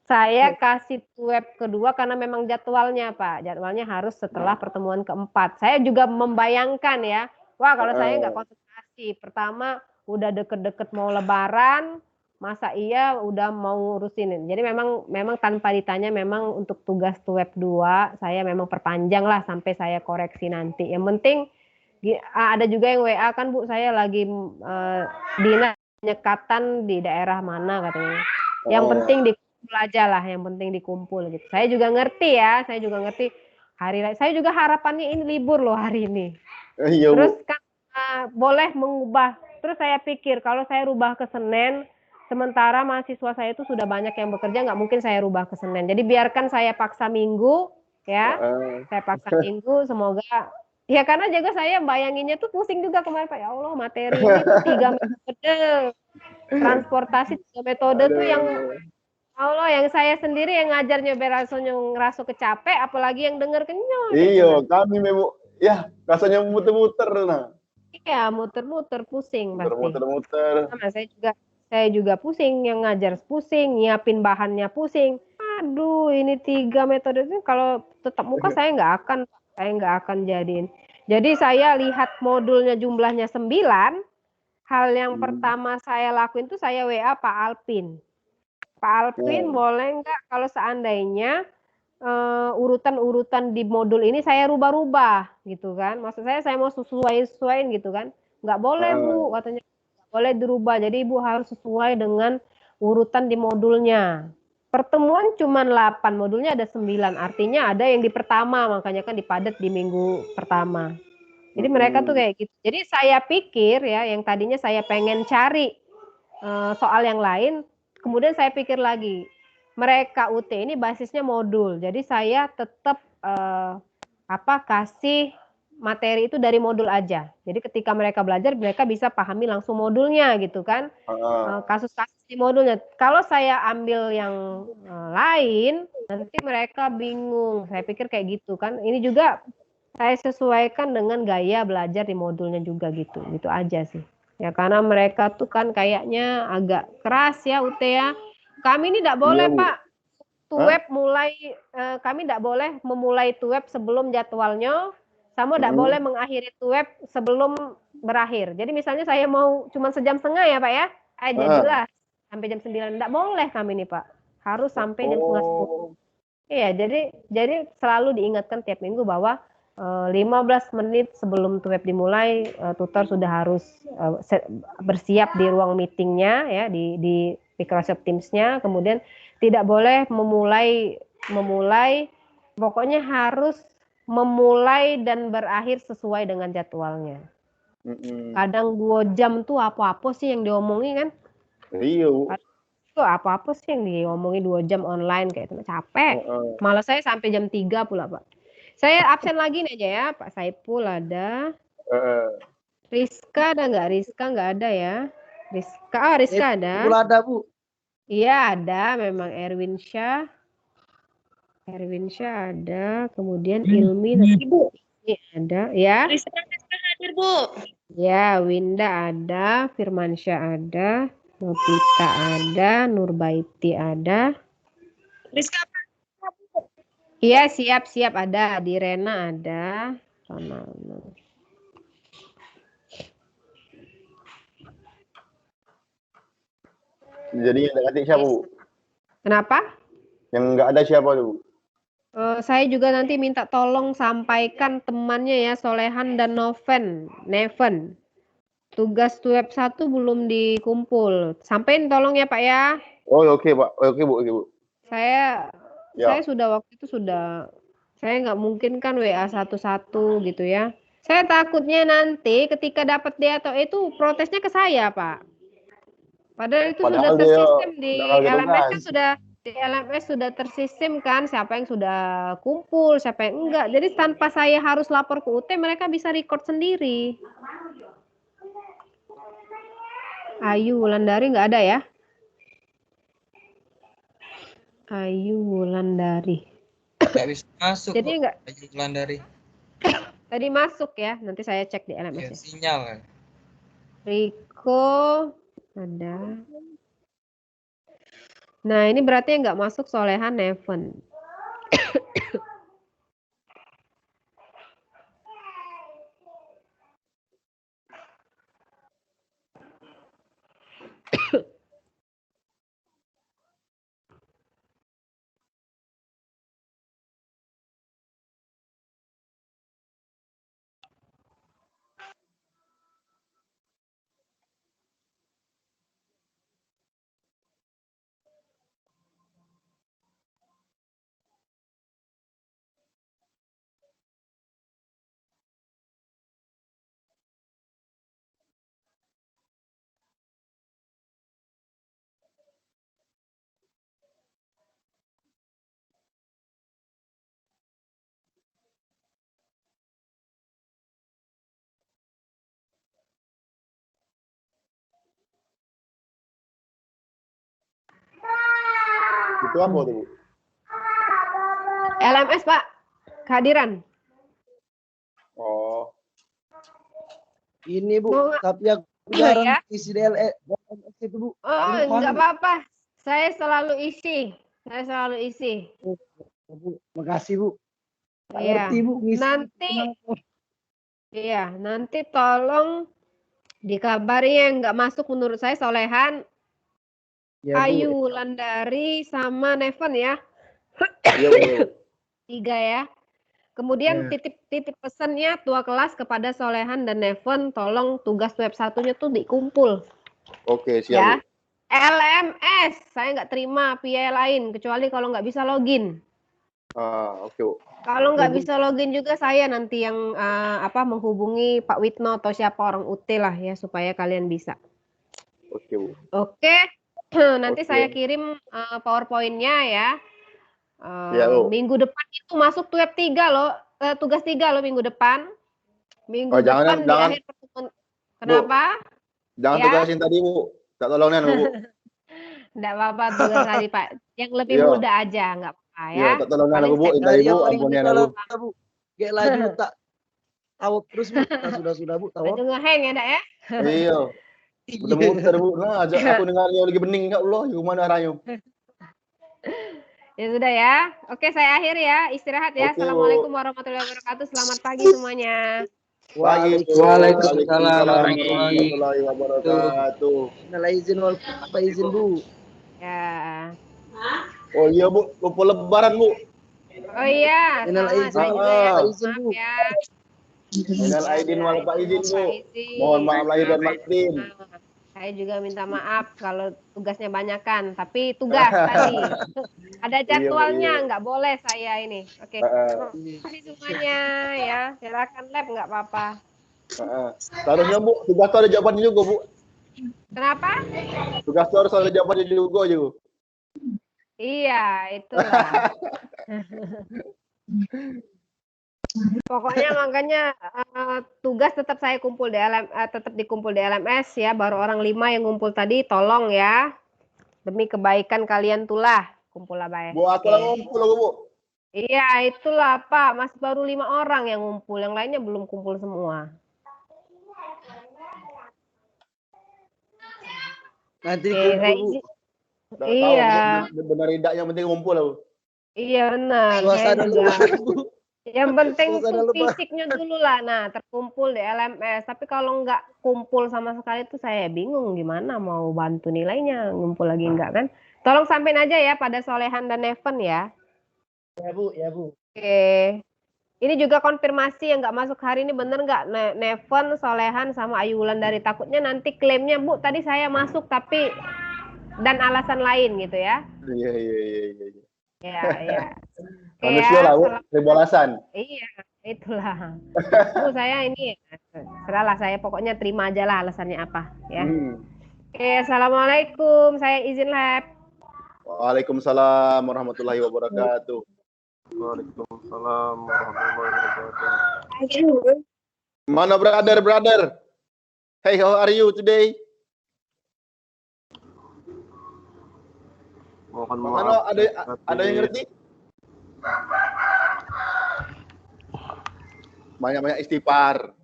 saya kasih web kedua karena memang jadwalnya Pak. Jadwalnya harus setelah pertemuan keempat. Saya juga membayangkan ya. Wah kalau saya nggak Heeh. konsentrasi. Pertama udah deket-deket mau lebaran. Masa iya udah mau ngurusin. Jadi memang tanpa ditanya memang untuk tugas web 2 saya memang perpanjang lah sampai saya koreksi nanti. Yang penting ada juga yang WA kan Bu saya lagi dinas penyekatan di daerah mana katanya. Yang Heeh. penting dikumpul aja lah, yang penting dikumpul gitu. Saya juga ngerti ya, saya juga ngerti saya juga harapannya ini libur loh hari ini. Iya, Terus Bu. kan boleh mengubah. Terus saya pikir kalau saya rubah ke Senin, sementara mahasiswa saya itu sudah banyak yang bekerja, nggak mungkin saya rubah ke Senin. Jadi biarkan saya paksa Minggu, ya. Heeh. Saya paksa Minggu, semoga. Ya karena juga saya bayanginnya tuh pusing juga kemarin Pak. Ya Allah materi ini tuh 3 metode. Transportasi 3 metode tuh yang Aduh. Allah yang saya sendiri yang ngajarnya berasanya ngerasa kecapek, apalagi yang denger kenyot. Iya, kami memang ya rasanya muter-muter nah. Iya, muter-muter pusing pasti. Muter-muter. Sama saya juga pusing, yang ngajar pusing, nyiapin bahannya pusing. Aduh, ini 3 metode itu kalau tetap muka saya nggak akan jadiin. Jadi saya lihat modulnya jumlahnya 9. Hal yang pertama saya lakuin tuh saya WA Pak Alpin. Pak Alpin boleh nggak kalau seandainya urutan-urutan di modul ini saya rubah-rubah gitu kan. Maksud saya mau sesuaiin gitu kan. Nggak boleh Bu, katanya nggak boleh dirubah. Jadi Ibu harus sesuai dengan urutan di modulnya. Pertemuan cuma 8, modulnya ada 9. Artinya ada yang di pertama, makanya kan dipadat di minggu pertama. Jadi mereka tuh kayak gitu. Jadi saya pikir ya, yang tadinya saya pengen cari soal yang lain, kemudian saya pikir lagi, mereka UT ini basisnya modul. Jadi saya tetap kasih materi itu dari modul aja. Jadi ketika mereka belajar, mereka bisa pahami langsung modulnya gitu kan. Kasus-kasus di modulnya. Kalau saya ambil yang lain, nanti mereka bingung. Saya pikir kayak gitu kan. Ini juga saya sesuaikan dengan gaya belajar di modulnya juga gitu. Gitu aja sih. Ya karena mereka tuh kan kayaknya agak keras ya UT ya. Kami ini tidak boleh Iya, Bu. Pak. Tuweb mulai kami tidak boleh memulai tuweb sebelum jadwalnya, sama tidak boleh mengakhiri tuweb sebelum berakhir. Jadi misalnya saya mau cuma sejam setengah ya Pak ya, jadilah sampai jam 9. Tidak boleh kami nih Pak, harus sampai jam setengah 10. Oh. Iya, jadi selalu diingatkan tiap minggu bahwa 15 menit sebelum tuweb dimulai, tutor sudah harus bersiap di ruang meetingnya ya di Microsoft Teams-nya, kemudian tidak boleh memulai pokoknya harus memulai dan berakhir sesuai dengan jadwalnya. Kadang 2 jam tuh apa-apa sih yang diomongin kan? Iya, Bu. Itu apa-apa sih yang diomongin 2 jam online kayak itu capek. Malah saya sampai jam 3 pula, Pak. Saya absen lagi nih aja ya, Pak Saipul ada. Rizka ada nggak? Rizka nggak ada ya. Rizka ada. Pula ada Bu. Iya ada, memang Erwin Syah ada, kemudian Ilmi Ibu. ada, ya. Rizka hadir Bu. Ya, Winda ada, Firmansyah ada, Novita ada, Nurbaiti ada. Rizka Iya, siap ada, Direna ada. Jadi yang nggak siapa, Bu? Kenapa? Yang nggak ada siapa tuh, Bu? Saya juga nanti minta tolong sampaikan temannya ya, Solehan dan Neven. Tugas web 1 belum dikumpul. Sampaikan tolong ya Pak ya. Oh, oke, Pak. Oke, Bu. Saya Ya. sudah waktu itu saya nggak mungkin kan WA satu-satu gitu ya. Saya takutnya nanti ketika dapat D atau E itu protesnya ke saya, Pak. Padahal itu Padahal sudah dia tersistem di udah kagak LMS kan tugas. di LMS sudah tersistem kan siapa yang sudah kumpul, siapa yang enggak. Jadi tanpa saya harus lapor ke UT mereka bisa record sendiri. Ayu Wulandari nggak ada ya? Ayu Wulandari. Nggak bisa masuk. Jadi Bu. nggak Ayu Wulandari. tadi masuk ya, nanti saya cek di Ya, LMS ya. sinyal. Kan? Riko ada. Nah ini berarti yang nggak masuk Solehan Neven. Itu apa tuh, Bu? LMS Pak, kehadiran. Oh, Ini Bu, Mau nggak? tapi aku Enggak jarang ya? isi DLS itu Bu. Oh, Ini enggak mana? apa-apa. Saya selalu isi. Saya selalu isi. Bu, makasih Bu. Tak Iya. ngerti Bu, ngisi. Nanti, Kenapa? iya, nanti tolong dikabari yang nggak masuk menurut saya Solehan, Ya, Bu. Ayu Wulandari sama Neven ya. iya Bu. 3 ya. Kemudian Ya. titip pesannya tua kelas kepada Solehan dan Neven, tolong tugas web satunya tuh dikumpul. Oke, siap Ya. Bu. LMS, saya nggak terima via lain kecuali kalau nggak bisa login. Oke Bu. Kalau nggak Bu. bisa login juga saya nanti yang menghubungi Pak Witno atau siapa orang UT lah ya supaya kalian bisa. Oke Bu. Oke, nanti Oke. saya kirim PowerPoint-nya ya. Iya, Bu. Minggu depan itu masuk web 3 loh, tugas 3 loh minggu depan. Minggu Oh, jangan depan di akhir pertemuan. Kenapa? Jangan Ya. tugasin tadi Bu. Tak tolongnya Bu. Enggak apa-apa tugas tadi Pak. Yang lebih Iya. muda aja, enggak apa-apa ya. Iya, tak tolongnya Paling Bu. saya- Intai Dari Bu, yang paling ampunian muda Bu. lah Bu. Kayak laju tak tawak terus Bu. Nah, sudah Bu tawak. Baju ngeheng ya, Dak ya? Iya. Udah muter Bu. Nah, ajak aku dengarnya lagi bening ya Allah, gimana rayu. Ya sudah ya. Oke, saya akhir ya. Istirahat ya. Oke, Bu. Assalamualaikum warahmatullahi wabarakatuh. Selamat pagi semuanya. Pagi. Waalaikumsalam warahmatullahi wabarakatuh. Minal izin wal izin Bu. Ya. Oh iya Bu, lupa lebaran Bu. Oh iya, Minal sama izin saya juga ya. wal izin Maaf Bu. ya. Minal aidin wal faizin Bu. Faizin. Mohon maaf lahir dan batin. Nah, saya juga minta maaf kalau tugasnya banyakan, tapi tugas tadi ada jadwalnya, Iya. nggak boleh saya ini. Oke, terima kasih semuanya ya. Silakan lab nggak apa-apa. Seharusnya Bu, tugas itu ada jawabannya juga Bu. Kenapa? Tugas itu harus ada jawabannya juga Bu. Iya, itulah. Pokoknya makanya tugas tetap saya kumpul di tetap dikumpul di LMS ya. Baru orang 5 yang ngumpul tadi, tolong ya. Demi kebaikan kalian tulah kumpul lah baik. Bu, aku lah ngumpul Bu. Iya, itulah Pak. Masih baru 5 orang yang ngumpul, yang lainnya belum kumpul semua. Nanti Oke, kumpul Bu. Rezi. Nggak Iya. tahu, benar tidak yang penting ngumpul Bu. Iya benar. Saya Suasana juga. lebaran Bu. Yang penting Suasana tuh lebaran. fisiknya dulu lah. Nah, terkumpul di LMS. Tapi kalau nggak kumpul sama sekali tuh saya bingung gimana mau bantu nilainya. Ngumpul lagi nggak kan? Tolong sampein aja ya pada Solehan dan Neven ya. Ya Bu, ya Bu. Oke. Ini juga konfirmasi yang nggak masuk hari ini bener nggak? Neven, Solehan, sama Ayu Wulandari. Takutnya nanti klaimnya, Bu, tadi saya masuk tapi dan alasan lain gitu ya. Iya. Ya, ya. Oke Manusia lah Bu, salam- seribu alasan. Iya, itulah. Bu, saya ini serahlah saya pokoknya terima aja lah alasannya apa ya. Assalamualaikum. Saya izin lab. Waalaikumsalam warahmatullahi wabarakatuh. Waalaikumsalam warahmatullahi wabarakatuh. Mana brother? Hey, how are you today? Mohon Mana maaf. ada yang ngerti? Banyak-banyak istighfar.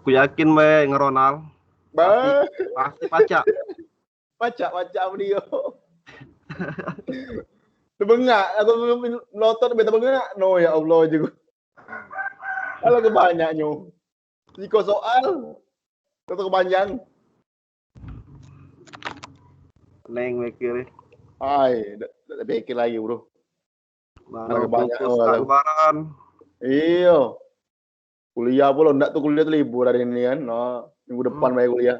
Aku yakin me ngeronal. Bah, Pasti pacak. baca video. Tebengak, aku melotot beta bengak. No ya Allah juga. Kalau kebanyaknya. Jika soal atau kepanjang. Neng mikir. Ay, tak pikir lagi, bro. Baru banyak fokus orang. lebaran. Iya. Kuliah pula enggak tuh kuliah tuh libur hari ini kan. Nah, minggu depan bayar kuliah.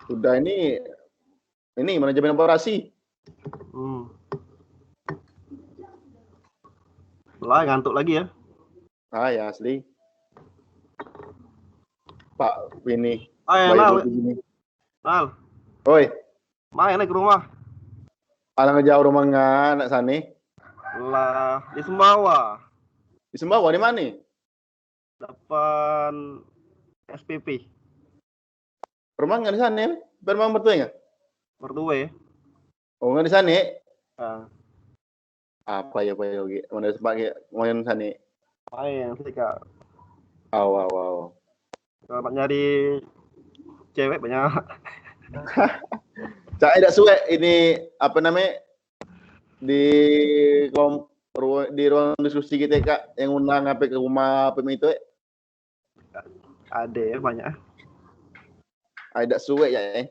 Sudah ini manajemen operasi. Lah ngantuk lagi ya. Ah ya asli. Pak ini Ayo bayi Nal. begini. Nal. Oi, Main ke rumah. ala ngejauh rumah anak sana. Lah di Sembawa. Di Sembawa di mana? Depan SPP. Rumah nggak di sana? Rumah mertua nggak? Mertua ya. Oh nggak di sana? Ah, Apa ya oke. Mana sebagai main sana? main sih Kak. Wow. Kalau nyari cewek banyak. Cak tidak suwe ini apa namanya di ruang diskusi kita Kak yang undang apa ke rumah apa itu Ada ya banyak. tidak suwe ya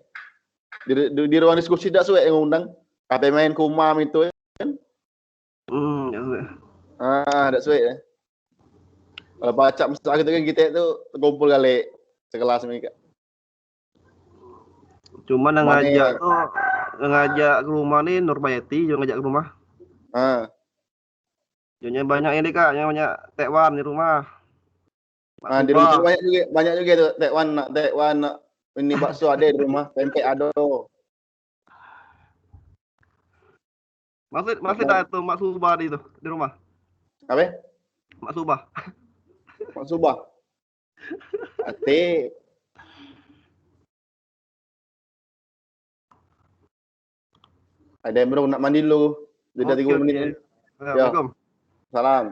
di ruang diskusi tidak suwe yang undang apa main ke rumah itu Ya sudah. tidak suwe ya kalau baca masalah gitu kan kita itu kumpul kali sekelas mereka. Cuman yang Mana- ngajak ke rumah nih Nurmayati juga ngajak ke rumah. Jadinya banyak ini Kak, yang banyak tekwan di rumah. Di rumah banyak juga tuh tekwan ini bakso ada di rumah, pempek ada. Masih ada tuh Mak Subah di rumah. Apa? Mak Subah. Mak Subah. Ate. Ada yang baru nak mandi dulu. Sudah 30 menit. Assalamualaikum. Salam.